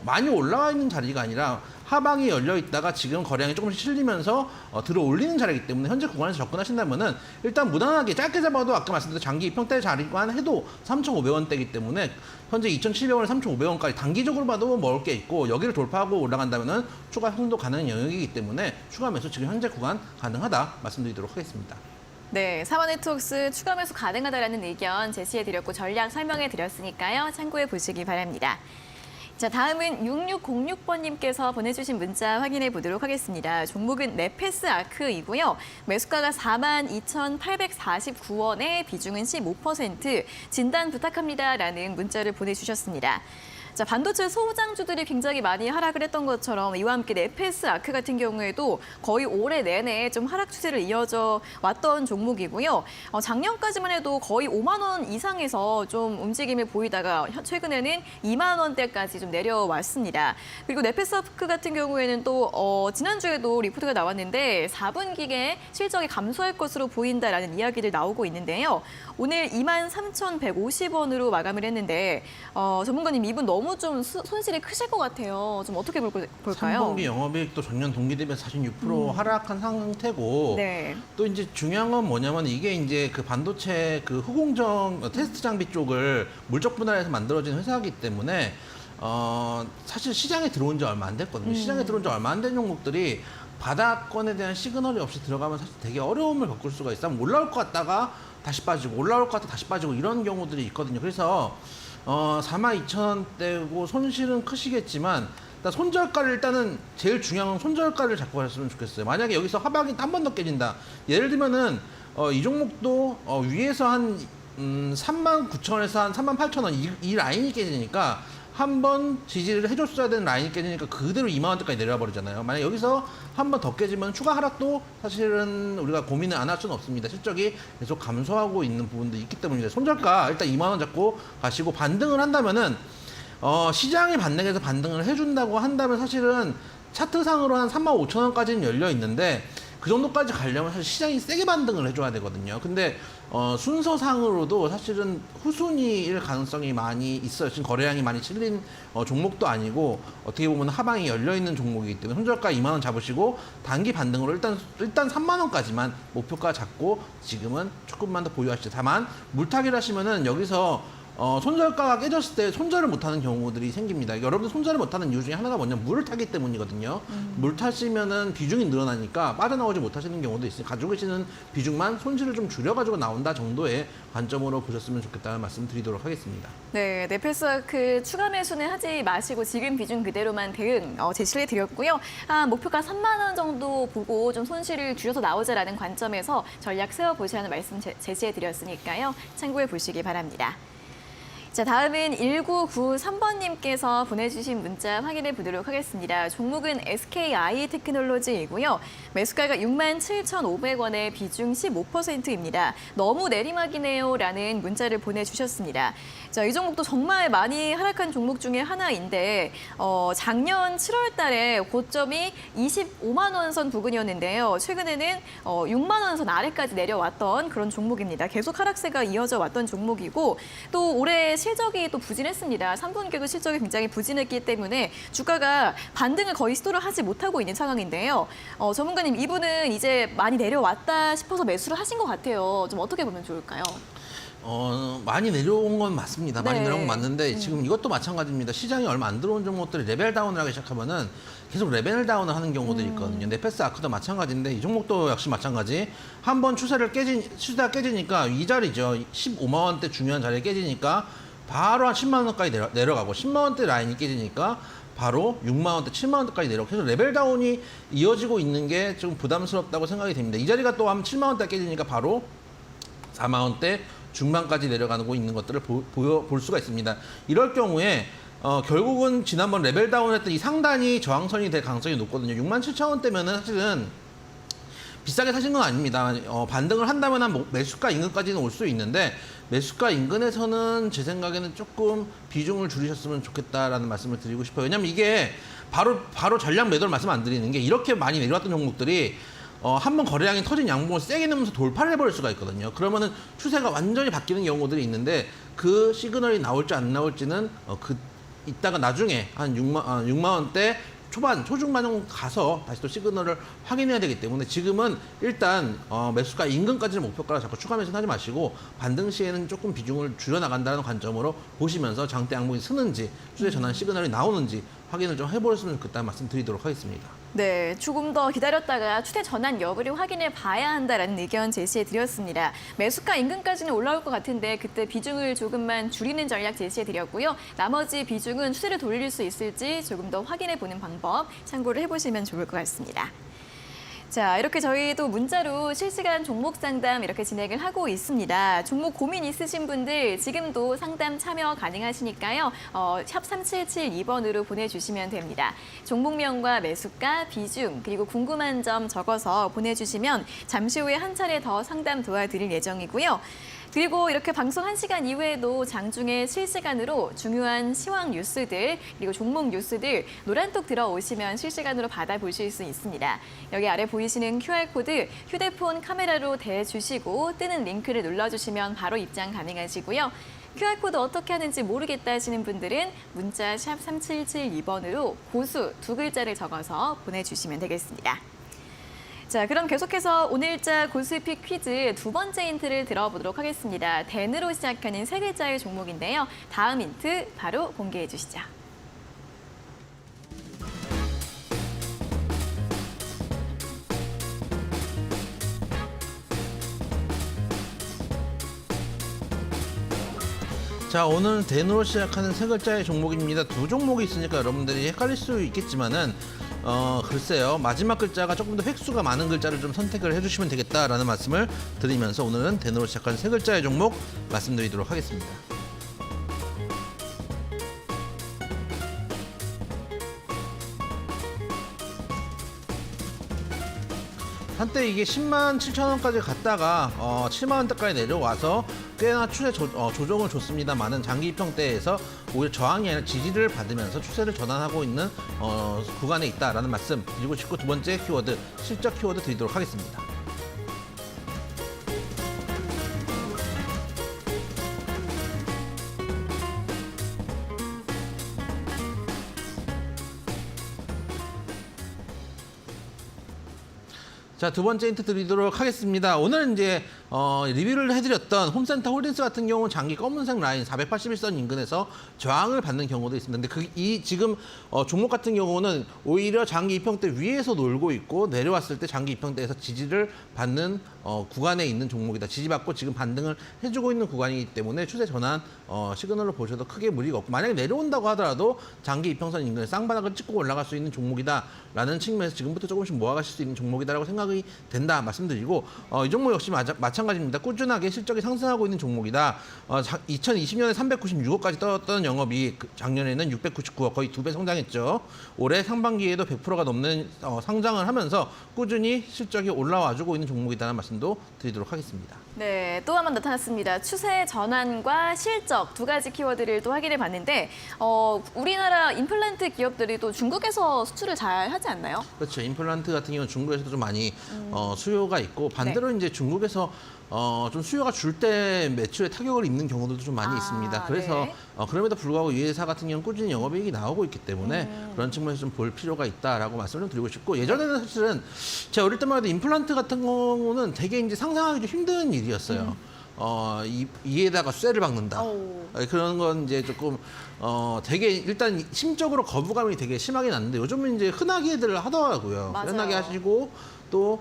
Speaker 2: 많이 올라와 있는 자리가 아니라 하방이 열려 있다가 지금 거래량이 조금씩 실리면서 들어올리는 자리이기 때문에 현재 구간에서 접근하신다면은 일단 무난하게 짧게 잡아도 아까 말씀드린 장기 입형대 자리만 해도 3,500원대이기 때문에 현재 2,700원에 3,500원까지 단기적으로 봐도 먹을 게 있고 여기를 돌파하고 올라간다면은 추가 형도 가능한 영역이기 때문에 추가 매수 지금 현재 구간 가능하다 말씀드리도록 하겠습니다.
Speaker 1: 네, 사마 네트워크스 추가 매수 가능하다라는 의견 제시해드렸고 전략 설명해드렸으니까요. 참고해 보시기 바랍니다. 자, 다음은 6606번님께서 보내주신 문자 확인해 보도록 하겠습니다. 종목은 네페스 아크이고요. 매수가가 42,849원에 비중은 15%, 진단 부탁합니다라는 문자를 보내주셨습니다. 자, 반도체 소장주들이 굉장히 많이 하락을 했던 것처럼 이와 함께 네페스 아크 같은 경우에도 거의 올해 내내 좀 하락 추세를 이어져 왔던 종목이고요. 작년까지만 해도 거의 5만 원 이상에서 좀 움직임을 보이다가 최근에는 2만 원대까지 좀 내려왔습니다. 그리고 네페스 아크 같은 경우에는 또 지난주에도 리포트가 나왔는데 4분기에 실적이 감소할 것으로 보인다라는 이야기들 나오고 있는데요. 오늘 23,150원으로 마감을 했는데 전문가님 이분 너무 좀 손실이 크실 것 같아요. 좀 어떻게 볼까요?
Speaker 2: 3분기 영업이익도 전년 동기 대비 46% 하락한 상태고
Speaker 1: 네.
Speaker 2: 또 이제 중요한 건 뭐냐면 이게 이제 그 반도체 그 후공정 테스트 장비 쪽을 물적 분할해서 만들어진 회사이기 때문에 사실 시장에 들어온 지 얼마 안 됐거든요. 시장에 들어온 지 얼마 안 된 종목들이 바닥권에 대한 시그널이 없이 들어가면 사실 되게 어려움을 겪을 수가 있어요. 올라올 것 같다가 다시 빠지고 올라올 것 같다 다시 빠지고 이런 경우들이 있거든요. 그래서 42,000원대고 손실은 크시겠지만 일단 손절가를 일단은 제일 중요한 건 손절가를 잡고 가셨으면 좋겠어요. 만약에 여기서 하방이 한 번 더 깨진다. 예를 들면은 이 종목도 위에서 한 39,000원에서 한 38,000원 이 라인이 깨지니까 한 번 지지를 해줬어야 되는 라인이 깨지니까 그대로 2만 원대까지 내려와 버리잖아요. 만약 여기서 한 번 더 깨지면 추가 하락도 사실은 우리가 고민을 안 할 수는 없습니다. 실적이 계속 감소하고 있는 부분도 있기 때문입니다. 손절가 일단 2만 원 잡고 가시고 반등을 한다면은 시장이 반등해서 반등을 해준다고 한다면 사실은 차트상으로 한 35,000원까지는 열려 있는데 그 정도까지 가려면 사실 시장이 세게 반등을 해줘야 되거든요. 근데 순서상으로도 사실은 후순위일 가능성이 많이 있어요. 지금 거래량이 많이 실린 종목도 아니고 어떻게 보면 하방이 열려 있는 종목이기 때문에 손절가 2만 원 잡으시고 단기 반등으로 일단 3만 원까지만 목표가 잡고 지금은 조금만 더 보유하시죠. 다만 물타기를 하시면은 여기서 손절가가 깨졌을 때 손절을 못하는 경우들이 생깁니다. 여러분들 손절을 못하는 이유 중에 하나가 뭐냐면 물을 타기 때문이거든요. 물 타시면은 비중이 늘어나니까 빠져나오지 못하시는 경우도 있어요. 가지고 계시는 비중만 손실을 좀 줄여가지고 나온다 정도의 관점으로 보셨으면 좋겠다는 말씀 드리도록 하겠습니다.
Speaker 1: 네, 네페스아크 추가 매수는 하지 마시고 지금 비중 그대로만 대응 제시를 해드렸고요. 목표가 3만 원 정도 보고 좀 손실을 줄여서 나오자라는 관점에서 전략 세워보시라는 말씀 제시해드렸으니까요. 참고해 보시기 바랍니다. 자, 다음은 1993번님께서 보내주신 문자 확인해 보도록 하겠습니다. 종목은 SKI 테크놀로지이고요. 매수가가 67,500원에 비중 15%입니다. 너무 내리막이네요 라는 문자를 보내주셨습니다. 자, 이 종목도 정말 많이 하락한 종목 중에 하나인데 작년 7월 달에 고점이 25만 원 선 부근이었는데요. 최근에는 6만 원 선 아래까지 내려왔던 그런 종목입니다. 계속 하락세가 이어져 왔던 종목이고 또 올해 실적이 또 부진했습니다. 3분기도 실적이 굉장히 부진했기 때문에 주가가 반등을 거의 시도를 하지 못하고 있는 상황인데요. 전문가님, 이분은 이제 많이 내려왔다 싶어서 매수를 하신 것 같아요. 좀 어떻게 보면 좋을까요?
Speaker 2: 많이 내려온 건 맞습니다. 많이
Speaker 1: 네.
Speaker 2: 내려온 건 맞는데 지금 이것도 마찬가지입니다. 시장이 얼마 안 들어온 종목들이 레벨 다운을 하기 시작하면은 계속 레벨 다운을 하는 경우들이 있거든요. 네페스 아크도 마찬가지인데 이 종목도 역시 마찬가지. 한번 추세가 깨지니까 이 자리죠. 15만 원대 중요한 자리에 깨지니까 바로 한 10만 원까지 내려가고 10만 원대 라인이 깨지니까 바로 6만 원대, 7만 원대까지 내려가고 계속 레벨 다운이 이어지고 있는 게 좀 부담스럽다고 생각이 됩니다. 이 자리가 또 한 7만 원대 깨지니까 바로 4만 원대 중반까지 내려가고 있는 것들을 볼 수가 있습니다. 이럴 경우에 결국은 지난번 레벨 다운했던 이 상단이 저항선이 될 가능성이 높거든요. 67,000원대면은 사실은 비싸게 사신 건 아닙니다. 반등을 한다면 한 매수가 인근까지는 올 수 있는데 매수가 인근에서는 제 생각에는 조금 비중을 줄이셨으면 좋겠다라는 말씀을 드리고 싶어요. 왜냐면 이게 바로 전량 매도를 말씀 안 드리는 게 이렇게 많이 내려왔던 종목들이 한번 거래량이 터진 양봉을 세게 넣으면서 돌파를 해버릴 수가 있거든요. 그러면은 추세가 완전히 바뀌는 경우들이 있는데 그 시그널이 나올지 안 나올지는 이따가 나중에 한 6만 원대 초중반 정도 가서 다시 또 시그널을 확인해야 되기 때문에 지금은 일단 매수가 인근까지는 목표가를 자꾸 추가 매수는 하지 마시고 반등 시에는 조금 비중을 줄여나간다는 관점으로 보시면서 장대 양봉이 쓰는지 추세 전환 시그널이 나오는지 확인을 좀 해보셨으면 좋겠다는 말씀 드리도록 하겠습니다.
Speaker 1: 네, 조금 더 기다렸다가 추세 전환 여부를 확인해 봐야 한다라는 의견 제시해 드렸습니다. 매수가 인근까지는 올라올 것 같은데 그때 비중을 조금만 줄이는 전략 제시해 드렸고요. 나머지 비중은 추세를 돌릴 수 있을지 조금 더 확인해 보는 방법 참고를 해보시면 좋을 것 같습니다. 자, 이렇게 저희도 문자로 실시간 종목 상담 이렇게 진행을 하고 있습니다. 종목 고민 있으신 분들 지금도 상담 참여 가능하시니까요. 샵 3772번으로 보내주시면 됩니다. 종목명과 매수가, 비중, 그리고 궁금한 점 적어서 보내주시면 잠시 후에 한 차례 더 상담 도와드릴 예정이고요. 그리고 이렇게 방송 1시간 이후에도 장중에 실시간으로 중요한 시황 뉴스들 그리고 종목 뉴스들 노란톡 들어오시면 실시간으로 받아보실 수 있습니다. 여기 아래 보이시는 QR코드 휴대폰 카메라로 대주시고 뜨는 링크를 눌러주시면 바로 입장 가능하시고요. QR코드 어떻게 하는지 모르겠다 하시는 분들은 문자 샵 3772번으로 고수 2글자를 적어서 보내주시면 되겠습니다. 자, 그럼 계속해서 오늘자 고수픽 퀴즈 2번째 힌트를 들어보도록 하겠습니다. 댄으로 시작하는 3글자의 종목인데요. 다음 힌트 바로 공개해 주시죠.
Speaker 2: 자, 오늘 댄으로 시작하는 3글자의 종목입니다. 2종목이 있으니까 여러분들이 헷갈릴 수 있겠지만은 글쎄요. 마지막 글자가 조금 더 획수가 많은 글자를 좀 선택을 해주시면 되겠다라는 말씀을 드리면서 오늘은 댄으로 시작하는 3글자의 종목 말씀드리도록 하겠습니다. 한때 이게 10만 7천 원까지 갔다가 7만 원대까지 내려와서 꽤나 추세 조정을 줬습니다만은 장기 입형대에서 오히려 저항이 아니라 지지를 받으면서 추세를 전환하고 있는 구간에 있다라는 말씀 드리고 싶고, 2번째 키워드 실적 키워드 드리도록 하겠습니다. 자, 2번째 힌트 드리도록 하겠습니다. 오늘 이제 리뷰를 해드렸던 홈센터 홀딩스 같은 경우는 장기 검은색 라인 481선 인근에서 저항을 받는 경우도 있습니다. 근데 지금 종목 같은 경우는 오히려 장기 입형대 위에서 놀고 있고 내려왔을 때 장기 입형대에서 지지를 받는 구간에 있는 종목이다. 지지받고 지금 반등을 해주고 있는 구간이기 때문에 추세 전환 시그널로 보셔도 크게 무리가 없고, 만약에 내려온다고 하더라도 장기 입형선 인근에 쌍바닥을 찍고 올라갈 수 있는 종목이다라는 측면에서 지금부터 조금씩 모아가실 수 있는 종목이다라고 생각이 된다 말씀드리고, 이 종목 역시 마찬가지입니다. 꾸준하게 실적이 상승하고 있는 종목이다. 2020년에 396억까지 떴던 영업이 작년에는 699억, 거의 2배 성장했죠. 올해 상반기에도 100%가 넘는 상장을 하면서 꾸준히 실적이 올라와주고 있는 종목이다라는 말씀도 드리도록 하겠습니다.
Speaker 1: 네, 또 한 번 나타났습니다. 추세 전환과 실적 2가지 키워드를 또 확인해 봤는데 우리나라 임플란트 기업들이 또 중국에서 수출을 잘 하지 않나요?
Speaker 2: 그렇죠. 임플란트 같은 경우는 중국에서도 좀 많이 수요가 있고, 반대로 이제 중국에서 좀 수요가 줄 때 매출에 타격을 입는 경우도 좀 많이 있습니다. 그래서
Speaker 1: 네.
Speaker 2: 그럼에도 불구하고 이 회사 같은 경우는 꾸준히 영업이익이 나오고 있기 때문에 그런 측면에서 좀 볼 필요가 있다라고 말씀을 좀 드리고 싶고, 예전에는 사실은 제가 어릴 때만 해도 임플란트 같은 경우는 되게 이제 상상하기 좀 힘든 일이었어요. 이에다가 쇠를 박는다. 그런 건 이제 조금 되게 일단 심적으로 거부감이 되게 심하게 났는데, 요즘은 이제 흔하게들 하더라고요.
Speaker 1: 맞아요.
Speaker 2: 흔하게 하시고 또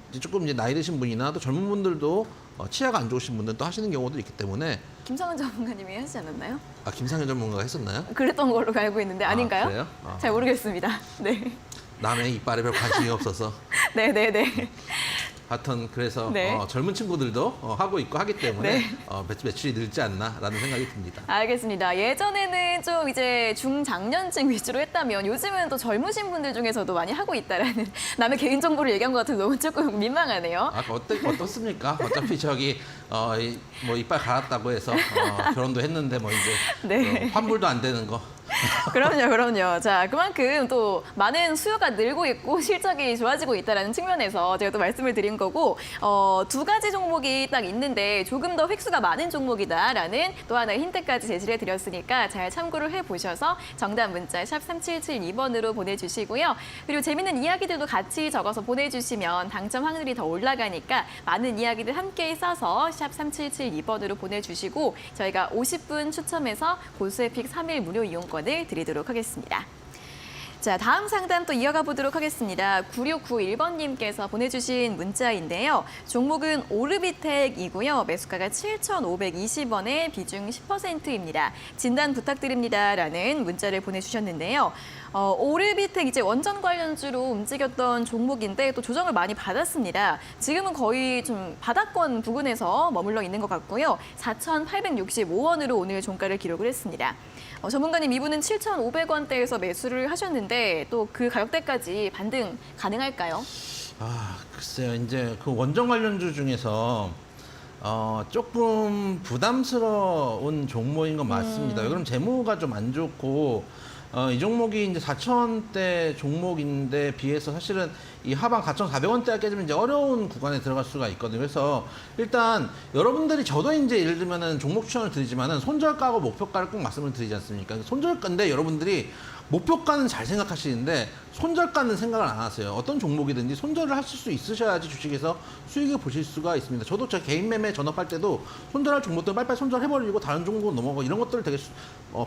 Speaker 2: 이제 조금 이제 나이 드신 분이나 또 젊은 분들도 치아가 안 좋으신 분들 또 하시는 경우도 있기 때문에.
Speaker 1: 김상은 전문가님이 하시지 않았나요?
Speaker 2: 김상현 전문가가 했었나요?
Speaker 1: 그랬던 걸로 알고 있는데 아닌가요?
Speaker 2: 그래요?
Speaker 1: 잘 모르겠습니다. 네.
Speaker 2: 남의 이빨에 별 관심이 없어서.
Speaker 1: 네네네.
Speaker 2: 하여튼 그래서
Speaker 1: 네.
Speaker 2: 젊은 친구들도 하고 있고 하기 때문에
Speaker 1: 네.
Speaker 2: 매출이 늘지 않나라는 생각이 듭니다.
Speaker 1: 알겠습니다. 예전에는 좀 이제 중장년층 위주로 했다면 요즘은 또 젊으신 분들 중에서도 많이 하고 있다라는 남의 개인 정보를 얘기한 것 같아서 너무 조금 민망하네요.
Speaker 2: 어떻습니까? 어차피 뭐 이빨 갈았다고 해서 결혼도 했는데 뭐 이제
Speaker 1: 네.
Speaker 2: 환불도 안 되는 거.
Speaker 1: 그럼요. 자, 그만큼 또 많은 수요가 늘고 있고 실적이 좋아지고 있다는 측면에서 제가 또 말씀을 드린 거고, 2가지 종목이 딱 있는데 조금 더 획수가 많은 종목이다라는 또 하나의 힌트까지 제시를 해드렸으니까 잘 참고를 해보셔서 정답 문자 샵 3772번으로 보내주시고요. 그리고 재밌는 이야기들도 같이 적어서 보내주시면 당첨 확률이 더 올라가니까 많은 이야기들 함께 써서 샵 3772번으로 보내주시고 저희가 50분 추첨해서 고수의 픽 3일 무료 이용권을 드리도록 하겠습니다. 자, 다음 상담 또 이어가 보도록 하겠습니다. 9691번님께서 보내주신 문자인데요. 종목은 오르비텍이고요. 매수가가 7,520원에 비중 10%입니다. 진단 부탁드립니다라는 문자를 보내주셨는데요. 오르비텍 이제 원전 관련주로 움직였던 종목인데 또 조정을 많이 받았습니다. 지금은 거의 좀 바닥권 부근에서 머물러 있는 것 같고요. 4,865원으로 오늘 종가를 기록을 했습니다. 전문가님, 이분은 7,500원대에서 매수를 하셨는데 또 그 가격대까지 반등 가능할까요?
Speaker 2: 글쎄요. 이제 그 원전 관련주 중에서 조금 부담스러운 종목인 건 맞습니다. 왜 그러면 재무가 좀 안 좋고 이 종목이 이제 4,000원대 종목인데 비해서 사실은 이 하방 4,400원대가 깨지면 이제 어려운 구간에 들어갈 수가 있거든요. 그래서 일단 여러분들이 저도 이제 예를 들면은 종목 추천을 드리지만은 손절가하고 목표가를 꼭 말씀을 드리지 않습니까? 손절가인데 여러분들이 목표가는 잘 생각하시는데 손절가는 생각을 안 하세요. 어떤 종목이든지 손절을 하실 수 있으셔야지 주식에서 수익을 보실 수가 있습니다. 저도 제 개인 매매 전업할 때도 손절할 종목들 빨리빨리 손절해버리고 다른 종목으로 넘어가고 이런 것들을 되게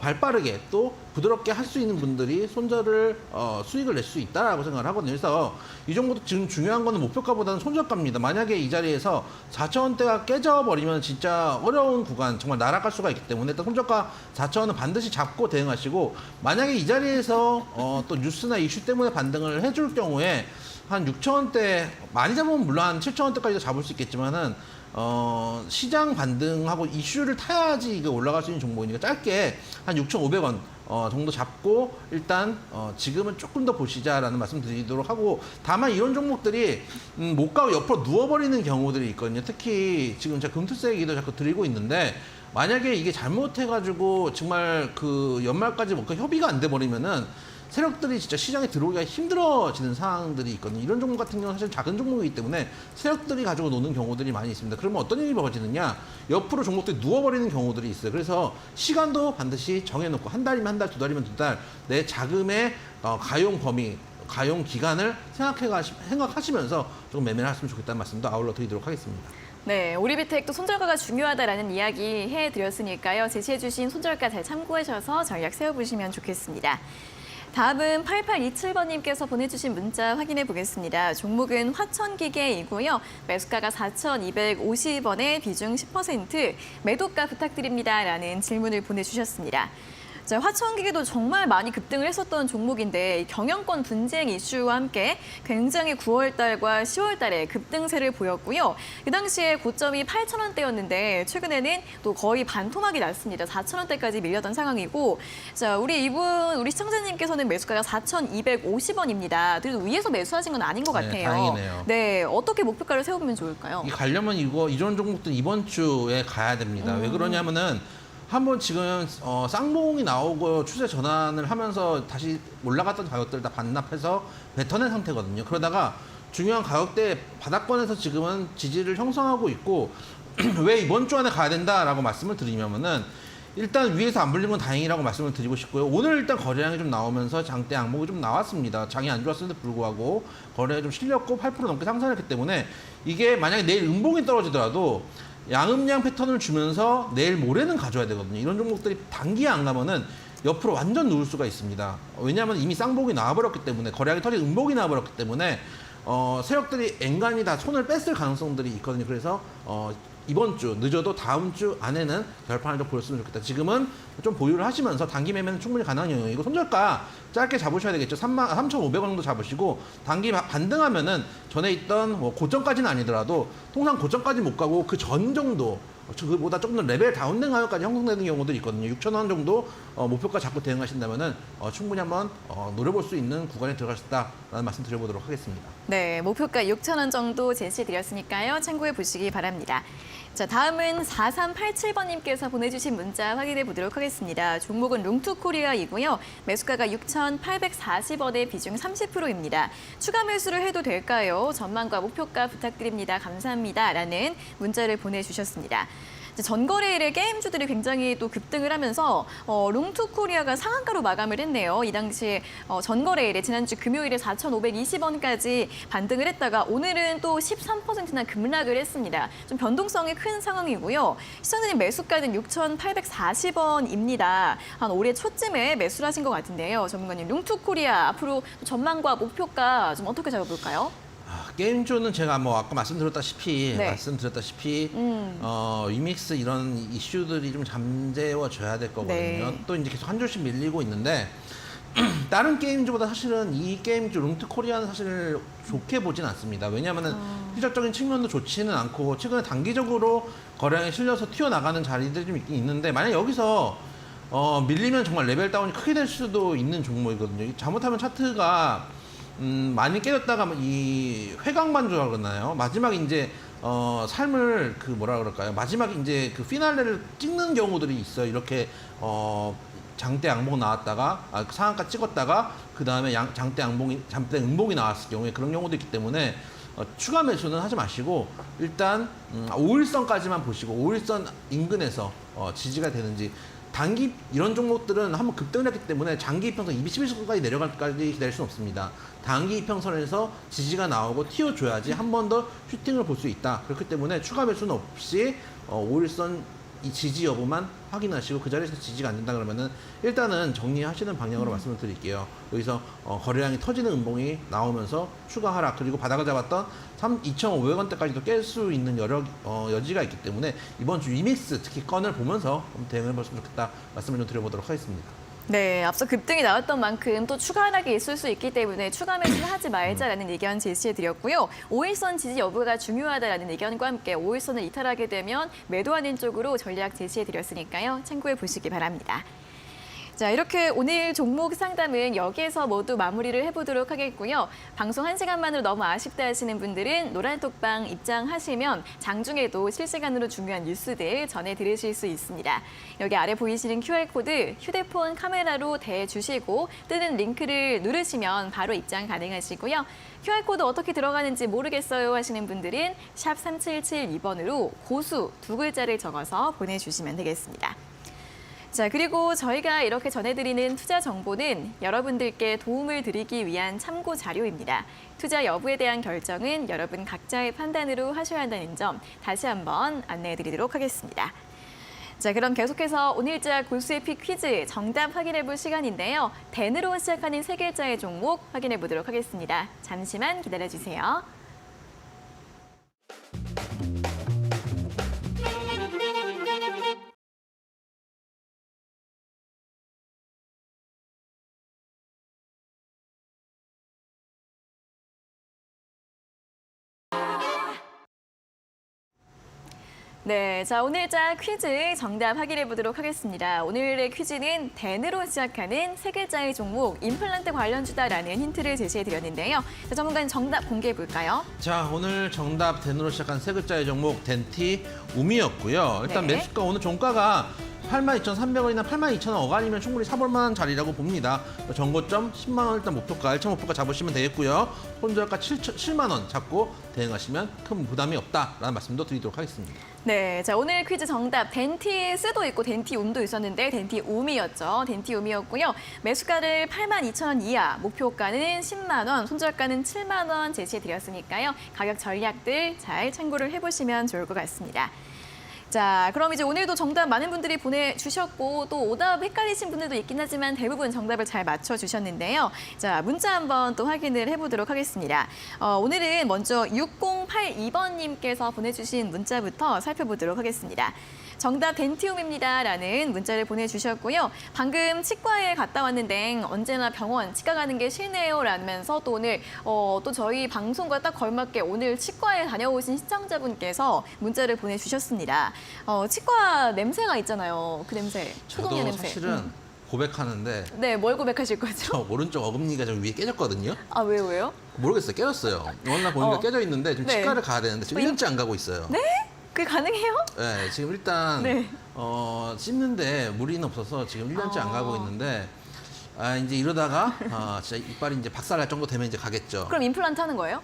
Speaker 2: 발빠르게 또 부드럽게 할 수 있는 분들이 손절을 수익을 낼 수 있다라고 생각을 하거든요. 그래서 이 정도도 지금 중요한 거는 목표가보다는 손절가입니다. 만약에 이 자리에서 4,000원대가 깨져버리면 진짜 어려운 구간, 정말 날아갈 수가 있기 때문에 일단 손절가 4,000원은 반드시 잡고 대응하시고, 만약에 이 자리에서 또 뉴스나 이슈 때문에 반등을 해줄 경우에 한 6,000원대, 많이 잡으면 물론 한 7,000원대까지도 잡을 수 있겠지만은 시장 반등하고 이슈를 타야지 이게 올라갈 수 있는 종목이니까 짧게 한 6,500원 정도 잡고 일단 지금은 조금 더 보시자라는 말씀 드리도록 하고, 다만 이런 종목들이 못 가고 옆으로 누워버리는 경우들이 있거든요. 특히 지금 제가 금투세 얘기도 자꾸 드리고 있는데, 만약에 이게 잘못해가지고 정말 그 연말까지 뭔가 협의가 안 돼 버리면은 세력들이 진짜 시장에 들어오기가 힘들어지는 상황들이 있거든요. 이런 종목 같은 경우는 사실 작은 종목이기 때문에 세력들이 가지고 노는 경우들이 많이 있습니다. 그러면 어떤 일이 벌어지느냐? 옆으로 종목들이 누워버리는 경우들이 있어요. 그래서 시간도 반드시 정해놓고 한 달이면 한 달, 두 달이면 두 달, 내 자금의 가용 범위, 가용 기간을 생각하시면서 좀 매매를 하시면 좋겠다는 말씀도 아울러 드리도록 하겠습니다.
Speaker 1: 네, 오리비텍도 손절가가 중요하다라는 이야기 해드렸으니까요. 제시해주신 손절가 잘 참고하셔서 전략 세워보시면 좋겠습니다. 다음은 8827번님께서 보내주신 문자 확인해 보겠습니다. 종목은 화천기계이고요. 매수가가 4,250원에 비중 10%, 매도가 부탁드립니다라는 질문을 보내주셨습니다. 자, 화천기계도 정말 많이 급등을 했었던 종목인데 경영권 분쟁 이슈와 함께 굉장히 9월 달과 10월 달에 급등세를 보였고요. 그 당시에 고점이 8,000원대였는데 최근에는 또 거의 반토막이 났습니다. 4,000원대까지 밀렸던 상황이고, 자, 우리 시청자님께서는 매수가가 4,250원입니다. 그래도 위에서 매수하신 건 아닌 것 같아요.
Speaker 2: 네, 다행이네요.
Speaker 1: 네, 어떻게 목표가를 세워보면 좋을까요?
Speaker 2: 가려면 이런 종목들 이번 주에 가야 됩니다. 왜 그러냐면은 한번 지금 쌍봉이 나오고 추세 전환을 하면서 다시 올라갔던 가격들을 다 반납해서 뱉어낸 상태거든요. 그러다가 중요한 가격대 바닥권에서 지금은 지지를 형성하고 있고 왜 이번 주 안에 가야 된다라고 말씀을 드리면은, 일단 위에서 안 불린 건 다행이라고 말씀을 드리고 싶고요. 오늘 일단 거래량이 좀 나오면서 장대 양목이 좀 나왔습니다. 장이 안 좋았음에도 불구하고 거래가 좀 실렸고 8% 넘게 상승했기 때문에 이게 만약에 내일 음봉이 떨어지더라도 양음양 패턴을 주면서 내일 모레는 가져야 되거든요. 이런 종목들이 단기에 안 가면은 옆으로 완전 누울 수가 있습니다. 왜냐하면 이미 쌍봉이 나와버렸기 때문에, 거래량이 터진 음봉이 나와버렸기 때문에 세력들이 엔간히 다 손을 뺐을 가능성들이 있거든요. 그래서 이번 주 늦어도 다음 주 안에는 결판을 좀 보였으면 좋겠다. 지금은 좀 보유를 하시면서 단기 매매는 충분히 가능한 영역이고, 손절가 짧게 잡으셔야 되겠죠. 3,500원 정도 잡으시고 단기 반등하면은 전에 있던 고점까지는 아니더라도 통상 고점까지 못 가고 그 전 정도, 그보다 조금 더 레벨 다운된 가격까지 형성되는 경우도 있거든요. 6,000원 정도 목표가 잡고 대응하신다면은 충분히 한번 노려볼 수 있는 구간에 들어가셨다라는 말씀 드려보도록 하겠습니다.
Speaker 1: 네, 목표가 6,000원 정도 제시드렸으니까요. 참고해 보시기 바랍니다. 자, 다음은 4387번님께서 보내주신 문자 확인해 보도록 하겠습니다. 종목은 룽투코리아이고요. 매수가가 6,840원에 비중 30%입니다. 추가 매수를 해도 될까요? 전망과 목표가 부탁드립니다. 감사합니다. 라는 문자를 보내주셨습니다. 이제 전거래일에 게임주들이 굉장히 또 급등을 하면서 롱투코리아가 상한가로 마감을 했네요. 이 당시 전거래일에 지난주 금요일에 4,520원까지 반등을 했다가 오늘은 또 13%나 급락을 했습니다. 좀 변동성이 큰 상황이고요. 시청자님 매수가는 6,840원입니다. 한 올해 초쯤에 매수를 하신 것 같은데요. 전문가님, 롱투코리아 앞으로 전망과 목표가 좀 어떻게 잡아볼까요?
Speaker 2: 게임주는 제가 뭐 아까 말씀드렸다시피
Speaker 1: 네.
Speaker 2: 위믹스 이런 이슈들이 좀 잠재워져야 될 거거든요.
Speaker 1: 네.
Speaker 2: 또 이제 계속 한 줄씩 밀리고 있는데 다른 게임주보다 사실은 이 게임주 롱투코리아는 사실 좋게 보진 않습니다. 왜냐하면은 실질적인 측면도 좋지는 않고 최근에 단기적으로 거래량이 실려서 튀어나가는 자리들이 좀 있긴 있는데 만약 여기서 밀리면 정말 레벨 다운이 크게 될 수도 있는 종목이거든요. 잘못하면 차트가 많이 깨졌다가 이 회광반조라 그러나요? 마지막에 이제 삶을 그 뭐라 그럴까요? 마지막에 이제 그 피날레를 찍는 경우들이 있어요. 이렇게 장대 양봉 나왔다가 상한가 찍었다가 그 다음에 장대 음봉이 나왔을 경우에 그런 경우도 있기 때문에 추가 매수는 하지 마시고 일단 5일선까지만 보시고 5일선 인근에서 지지가 되는지 단기 이런 종목들은 한번 급등을 했기 때문에 장기 이평선 211선까지 내려갈까지 기다릴 수는 없습니다. 단기 이평선에서 지지가 나오고 튀어줘야지 한 번 더 슈팅을 볼 수 있다. 그렇기 때문에 추가 매수는 없이 5일선 이 지지 여부만 확인하시고 그 자리에서 지지가 안 된다 그러면은 일단은 정리하시는 방향으로 말씀을 드릴게요. 여기서 거래량이 터지는 음봉이 나오면서 추가 하락 그리고 바닥을 잡았던 2,500원대까지도 깰 수 있는 여지가 있기 때문에 이번 주 위믹스 특히 건을 보면서 대응을 해봤으면 좋겠다 말씀을 좀 드려보도록 하겠습니다.
Speaker 1: 네, 앞서 급등이 나왔던 만큼 또 추가 하락이 있을 수 있기 때문에 추가 매수를 하지 말자라는 의견 제시해드렸고요. 5일선 지지 여부가 중요하다라는 의견과 함께 5일선을 이탈하게 되면 매도하는 쪽으로 전략 제시해드렸으니까요. 참고해 보시기 바랍니다. 자, 이렇게 오늘 종목 상담은 여기에서 모두 마무리를 해보도록 하겠고요. 방송 1시간만으로 너무 아쉽다 하시는 분들은 노란톡방 입장하시면 장중에도 실시간으로 중요한 뉴스들 전해 들으실 수 있습니다. 여기 아래 보이시는 QR코드 휴대폰 카메라로 대주시고 뜨는 링크를 누르시면 바로 입장 가능하시고요. QR코드 어떻게 들어가는지 모르겠어요 하시는 분들은 샵 3772번으로 고수 2글자를 적어서 보내주시면 되겠습니다. 자, 그리고 저희가 이렇게 전해드리는 투자 정보는 여러분들께 도움을 드리기 위한 참고 자료입니다. 투자 여부에 대한 결정은 여러분 각자의 판단으로 하셔야 한다는 점 다시 한번 안내해드리도록 하겠습니다. 자, 그럼 계속해서 오늘자 골수의 픽 퀴즈 정답 확인해볼 시간인데요. 댄으로 시작하는 세 글자의 종목 확인해보도록 하겠습니다. 잠시만 기다려주세요. 네, 자 오늘자 퀴즈 정답 확인해 보도록 하겠습니다. 오늘의 퀴즈는 댄으로 시작하는 세 글자의 종목 임플란트 관련주다라는 힌트를 제시해 드렸는데요. 자, 전문가님 정답 공개해 볼까요?
Speaker 2: 자, 오늘 정답 댄으로 시작한 세 글자의 종목 덴티 우미였고요. 일단
Speaker 1: 네.
Speaker 2: 매수가 오늘 종가가 82,300원이나 82,000원 어간이면 충분히 사볼 만한 자리라고 봅니다. 전고점 10만 원 일단 목표가 1차 목표가 잡으시면 되겠고요. 손절가 7만 원 잡고 대응하시면 큰 부담이 없다라는 말씀도 드리도록 하겠습니다.
Speaker 1: 네, 자 오늘 퀴즈 정답 덴티스도 있고 덴티움도 있었는데 덴티움이었죠. 덴티움이었고요. 매수가를 82,000원 이하, 목표가는 10만 원, 손절가는 7만 원 제시해 드렸으니까요. 가격 전략들 잘 참고를 해보시면 좋을 것 같습니다. 자, 그럼 이제 오늘도 정답 많은 분들이 보내주셨고 또 오답 헷갈리신 분들도 있긴 하지만 대부분 정답을 잘 맞춰주셨는데요. 자, 문자 한번 또 확인을 해보도록 하겠습니다. 오늘은 먼저 6082번님께서 보내주신 문자부터 살펴보도록 하겠습니다. 정답 덴티움입니다라는 문자를 보내주셨고요. 방금 치과에 갔다 왔는데 언제나 병원, 치과 가는 게 싫네요 라면서 또 오늘 또 저희 방송과 딱 걸맞게 오늘 치과에 다녀오신 시청자분께서 문자를 보내주셨습니다. 치과 냄새가 있잖아요. 그 냄새, 초동의
Speaker 2: 저도
Speaker 1: 냄새.
Speaker 2: 사실은 고백하는데
Speaker 1: 네, 뭘 고백하실 거죠?
Speaker 2: 저 오른쪽 어금니가 좀 위에 깨졌거든요.
Speaker 1: 아, 왜요?
Speaker 2: 모르겠어요. 깨졌어요. 어느 날 보니까 깨져 있는데 지금
Speaker 1: 네.
Speaker 2: 치과를 가야 되는데 지금 1년째 안 가고 있어요.
Speaker 1: 네? 그게 가능해요?
Speaker 2: 네, 지금 일단
Speaker 1: 네.
Speaker 2: 씹는데 무리는 없어서 지금 1년째 안 가고 있는데 이제 이러다가 진짜 이빨이 이제 박살날 정도 되면 이제 가겠죠.
Speaker 1: 그럼 임플란트 하는 거예요?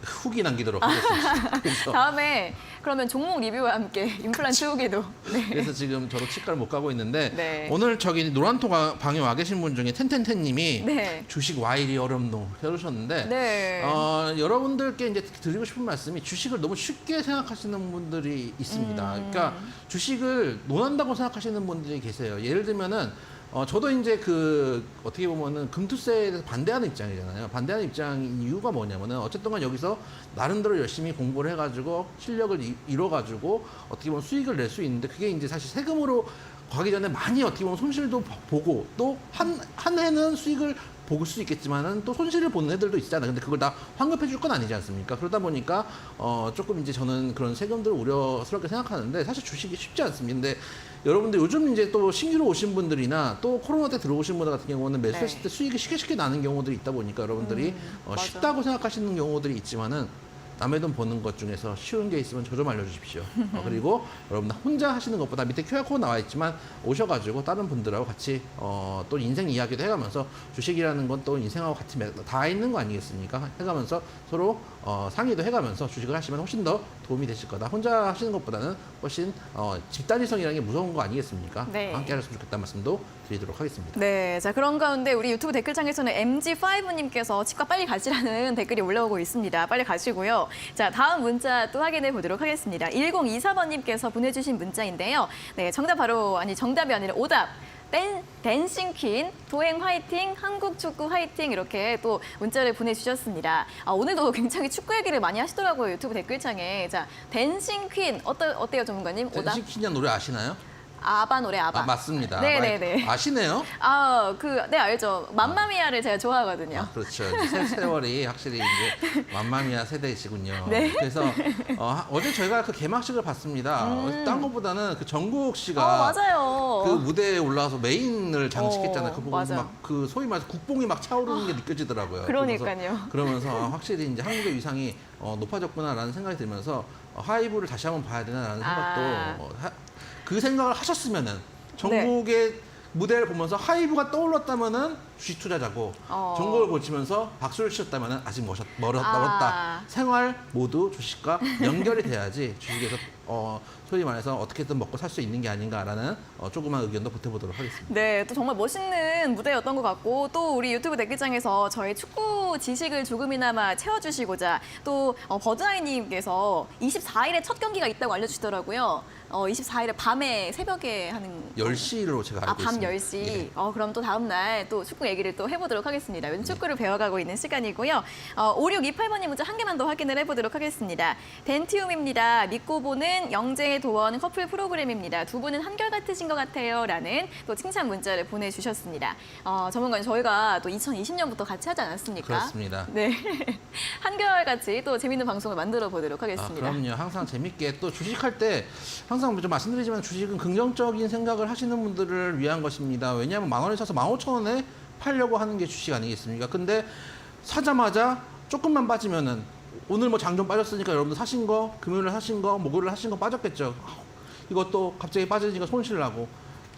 Speaker 2: 후기 남기도록 하겠습니다. 그래서,
Speaker 1: 다음에 그러면 종목 리뷰와 함께 임플란트 후기도. 네.
Speaker 2: 그래서 지금 저도 치과를 못 가고 있는데
Speaker 1: 네.
Speaker 2: 오늘 저기 노란토 방에 와 계신 분 중에 텐텐텐님이
Speaker 1: 네.
Speaker 2: 주식 와일이 어렵노 해주셨는데
Speaker 1: 네.
Speaker 2: 여러분들께 이제 드리고 싶은 말씀이 주식을 너무 쉽게 생각하시는 분들이 있습니다. 그러니까 주식을 논한다고 생각하시는 분들이 계세요. 예를 들면은 저도 이제 어떻게 보면은 금투세에 대해서 반대하는 입장이잖아요. 반대하는 입장인 이유가 뭐냐면은 어쨌든 간 여기서 나름대로 열심히 공부를 해가지고 실력을 이뤄가지고 어떻게 보면 수익을 낼 수 있는데 그게 이제 사실 세금으로 가기 전에 많이 어떻게 보면 손실도 보고 또 한 해는 수익을 볼 수 있겠지만은 또 손실을 보는 애들도 있잖아요. 근데 그걸 다 환급해 줄 건 아니지 않습니까? 그러다 보니까 조금 이제 저는 그런 세금들을 우려스럽게 생각하는데 사실 주식이 쉽지 않습니다. 근데 여러분들 요즘 이제 또 신규로 오신 분들이나 또 코로나 때 들어오신 분들 같은 경우는 매수했을 때 수익이 쉽게 나는 경우들이 있다 보니까 여러분들이
Speaker 1: 맞아.
Speaker 2: 쉽다고 생각하시는 경우들이 있지만은 남의 돈 버는 것 중에서 쉬운 게 있으면 저 좀 알려주십시오. 그리고 여러분 혼자 하시는 것보다 밑에 QR코드 나와 있지만 오셔가지고 다른 분들하고 같이 또 인생 이야기도 해가면서 주식이라는 건 또 인생하고 같이 다 있는 거 아니겠습니까? 해가면서 서로 상의도 해가면서 주식을 하시면 훨씬 더 도움이 되실 거다. 혼자 하시는 것보다는 훨씬 집단위성이라는 게 무서운 거 아니겠습니까?
Speaker 1: 네.
Speaker 2: 함께 하셨으면 좋겠다는 말씀도 드리도록 하겠습니다.
Speaker 1: 네, 자 그런 가운데 우리 유튜브 댓글창에서는 MG5님께서 치과 빨리 가시라는 댓글이 올라오고 있습니다. 빨리 가시고요. 자 다음 문자 또 확인해 보도록 하겠습니다. 1024번님께서 보내주신 문자인데요. 네, 정답이 아니라 오답. 댄싱 퀸, 도행 화이팅, 한국 축구 화이팅 이렇게 또 문자를 보내주셨습니다. 오늘도 굉장히 축구 얘기를 많이 하시더라고요. 유튜브 댓글창에. 자, 댄싱 퀸 어때요 전문가님? 오답.
Speaker 2: 댄싱 퀸이란 노래 아시나요?
Speaker 1: 아바 노래 아바.
Speaker 2: 맞습니다.
Speaker 1: 네네네.
Speaker 2: 아시네요?
Speaker 1: 네 알죠. 맘마미아를 제가 좋아하거든요.
Speaker 2: 그렇죠. 세월이 확실히 이제 맘마미아 세대이시군요.
Speaker 1: 네.
Speaker 2: 그래서 어제 저희가 그 개막식을 봤습니다. 딴 것보다는 그 정국 씨가
Speaker 1: 맞아요.
Speaker 2: 그 무대에 올라와서 메인을 장식했잖아요. 그 보면서
Speaker 1: 맞아.
Speaker 2: 막 그 소위 말해서 국뽕이 막 차오르는 게 느껴지더라고요.
Speaker 1: 그러니까요.
Speaker 2: 그러면서 확실히 이제 한국의 위상이 높아졌구나라는 생각이 들면서 하이브를 다시 한번 봐야 되나라는 생각도 그 생각을 하셨으면은 정국의 무대를 보면서 하이브가 떠올랐다면은 주식 투자자고 정국을 보시면서 박수를 치셨다면은 아직 멀었다. 생활 모두 주식과 연결이 돼야지 주식에서 소위 말해서 어떻게든 먹고 살 수 있는 게 아닌가라는 조그만 의견도 보태보도록 하겠습니다.
Speaker 1: 네, 또 정말 멋있는 무대였던 것 같고 또 우리 유튜브 댓글창에서 저의 축구 지식을 조금이나마 채워주시고자 또 버드아이님께서 24일에 첫 경기가 있다고 알려주시더라고요. 24일에 밤에 새벽에 하는
Speaker 2: 10시로 제가 알고
Speaker 1: 밤
Speaker 2: 있습니다.
Speaker 1: 10시.
Speaker 2: 예.
Speaker 1: 그럼 또 다음 날 또 축구 얘기를 또 해보도록 하겠습니다. 요즘 축구를 배워가고 있는 시간이고요. 5628번님 문자 한 개만 더 확인을 해보도록 하겠습니다. 덴티움입니다. 믿고 보는 영재의 도원 커플 프로그램입니다. 두 분은 한결같으신 것 같아요. 라는 또 칭찬 문자를 보내주셨습니다. 전문가님 저희가 또 2020년부터 같이 하지 않았습니까?
Speaker 2: 그렇습니다.
Speaker 1: 네. 한결같이 또 재밌는 방송을 만들어 보도록 하겠습니다.
Speaker 2: 그럼요. 항상 재밌게 또 주식할 때 항상 좀 말씀드리지만 주식은 긍정적인 생각을 하시는 분들을 위한 것입니다. 왜냐하면 10,000원에 사서 15,000원에 팔려고 하는 게 주식 아니겠습니까? 근데 사자마자 조금만 빠지면은 오늘 뭐 장 좀 빠졌으니까 여러분들 사신 거, 금요일에 사신 거, 목요일에 사신 거 빠졌겠죠. 이것도 갑자기 빠지니까 손실 나고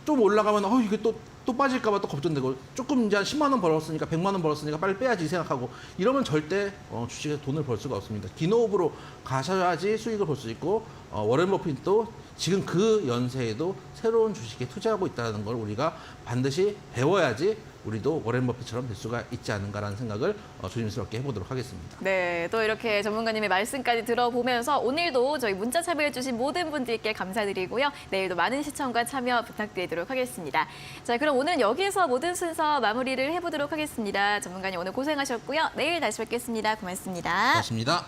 Speaker 2: 좀 올라가면 이게 또 빠질까 봐 또 걱정되고 조금 이제 한 10만 원 벌었으니까 100만 원 벌었으니까 빨리 빼야지 생각하고 이러면 절대 주식에서 돈을 벌 수가 없습니다. 기노업으로 가셔야지 수익을 볼 수 있고 워렌 버핏도 지금 그 연세에도 새로운 주식에 투자하고 있다는 걸 우리가 반드시 배워야지 우리도 워렌 버핏처럼 될 수가 있지 않은가라는 생각을 조심스럽게 해보도록 하겠습니다.
Speaker 1: 네, 또 이렇게 전문가님의 말씀까지 들어보면서 오늘도 저희 문자 참여해주신 모든 분들께 감사드리고요. 내일도 많은 시청과 참여 부탁드리도록 하겠습니다. 자, 그럼 오늘은 여기에서 모든 순서 마무리를 해보도록 하겠습니다. 전문가님 오늘 고생하셨고요. 내일 다시 뵙겠습니다. 고맙습니다.
Speaker 2: 고맙습니다.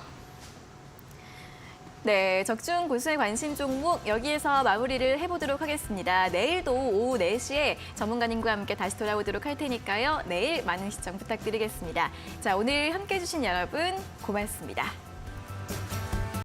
Speaker 1: 네, 적중 고수의 관심 종목 여기에서 마무리를 해보도록 하겠습니다. 내일도 오후 4시에 전문가님과 함께 다시 돌아오도록 할 테니까요. 내일 많은 시청 부탁드리겠습니다. 자, 오늘 함께해 주신 여러분 고맙습니다.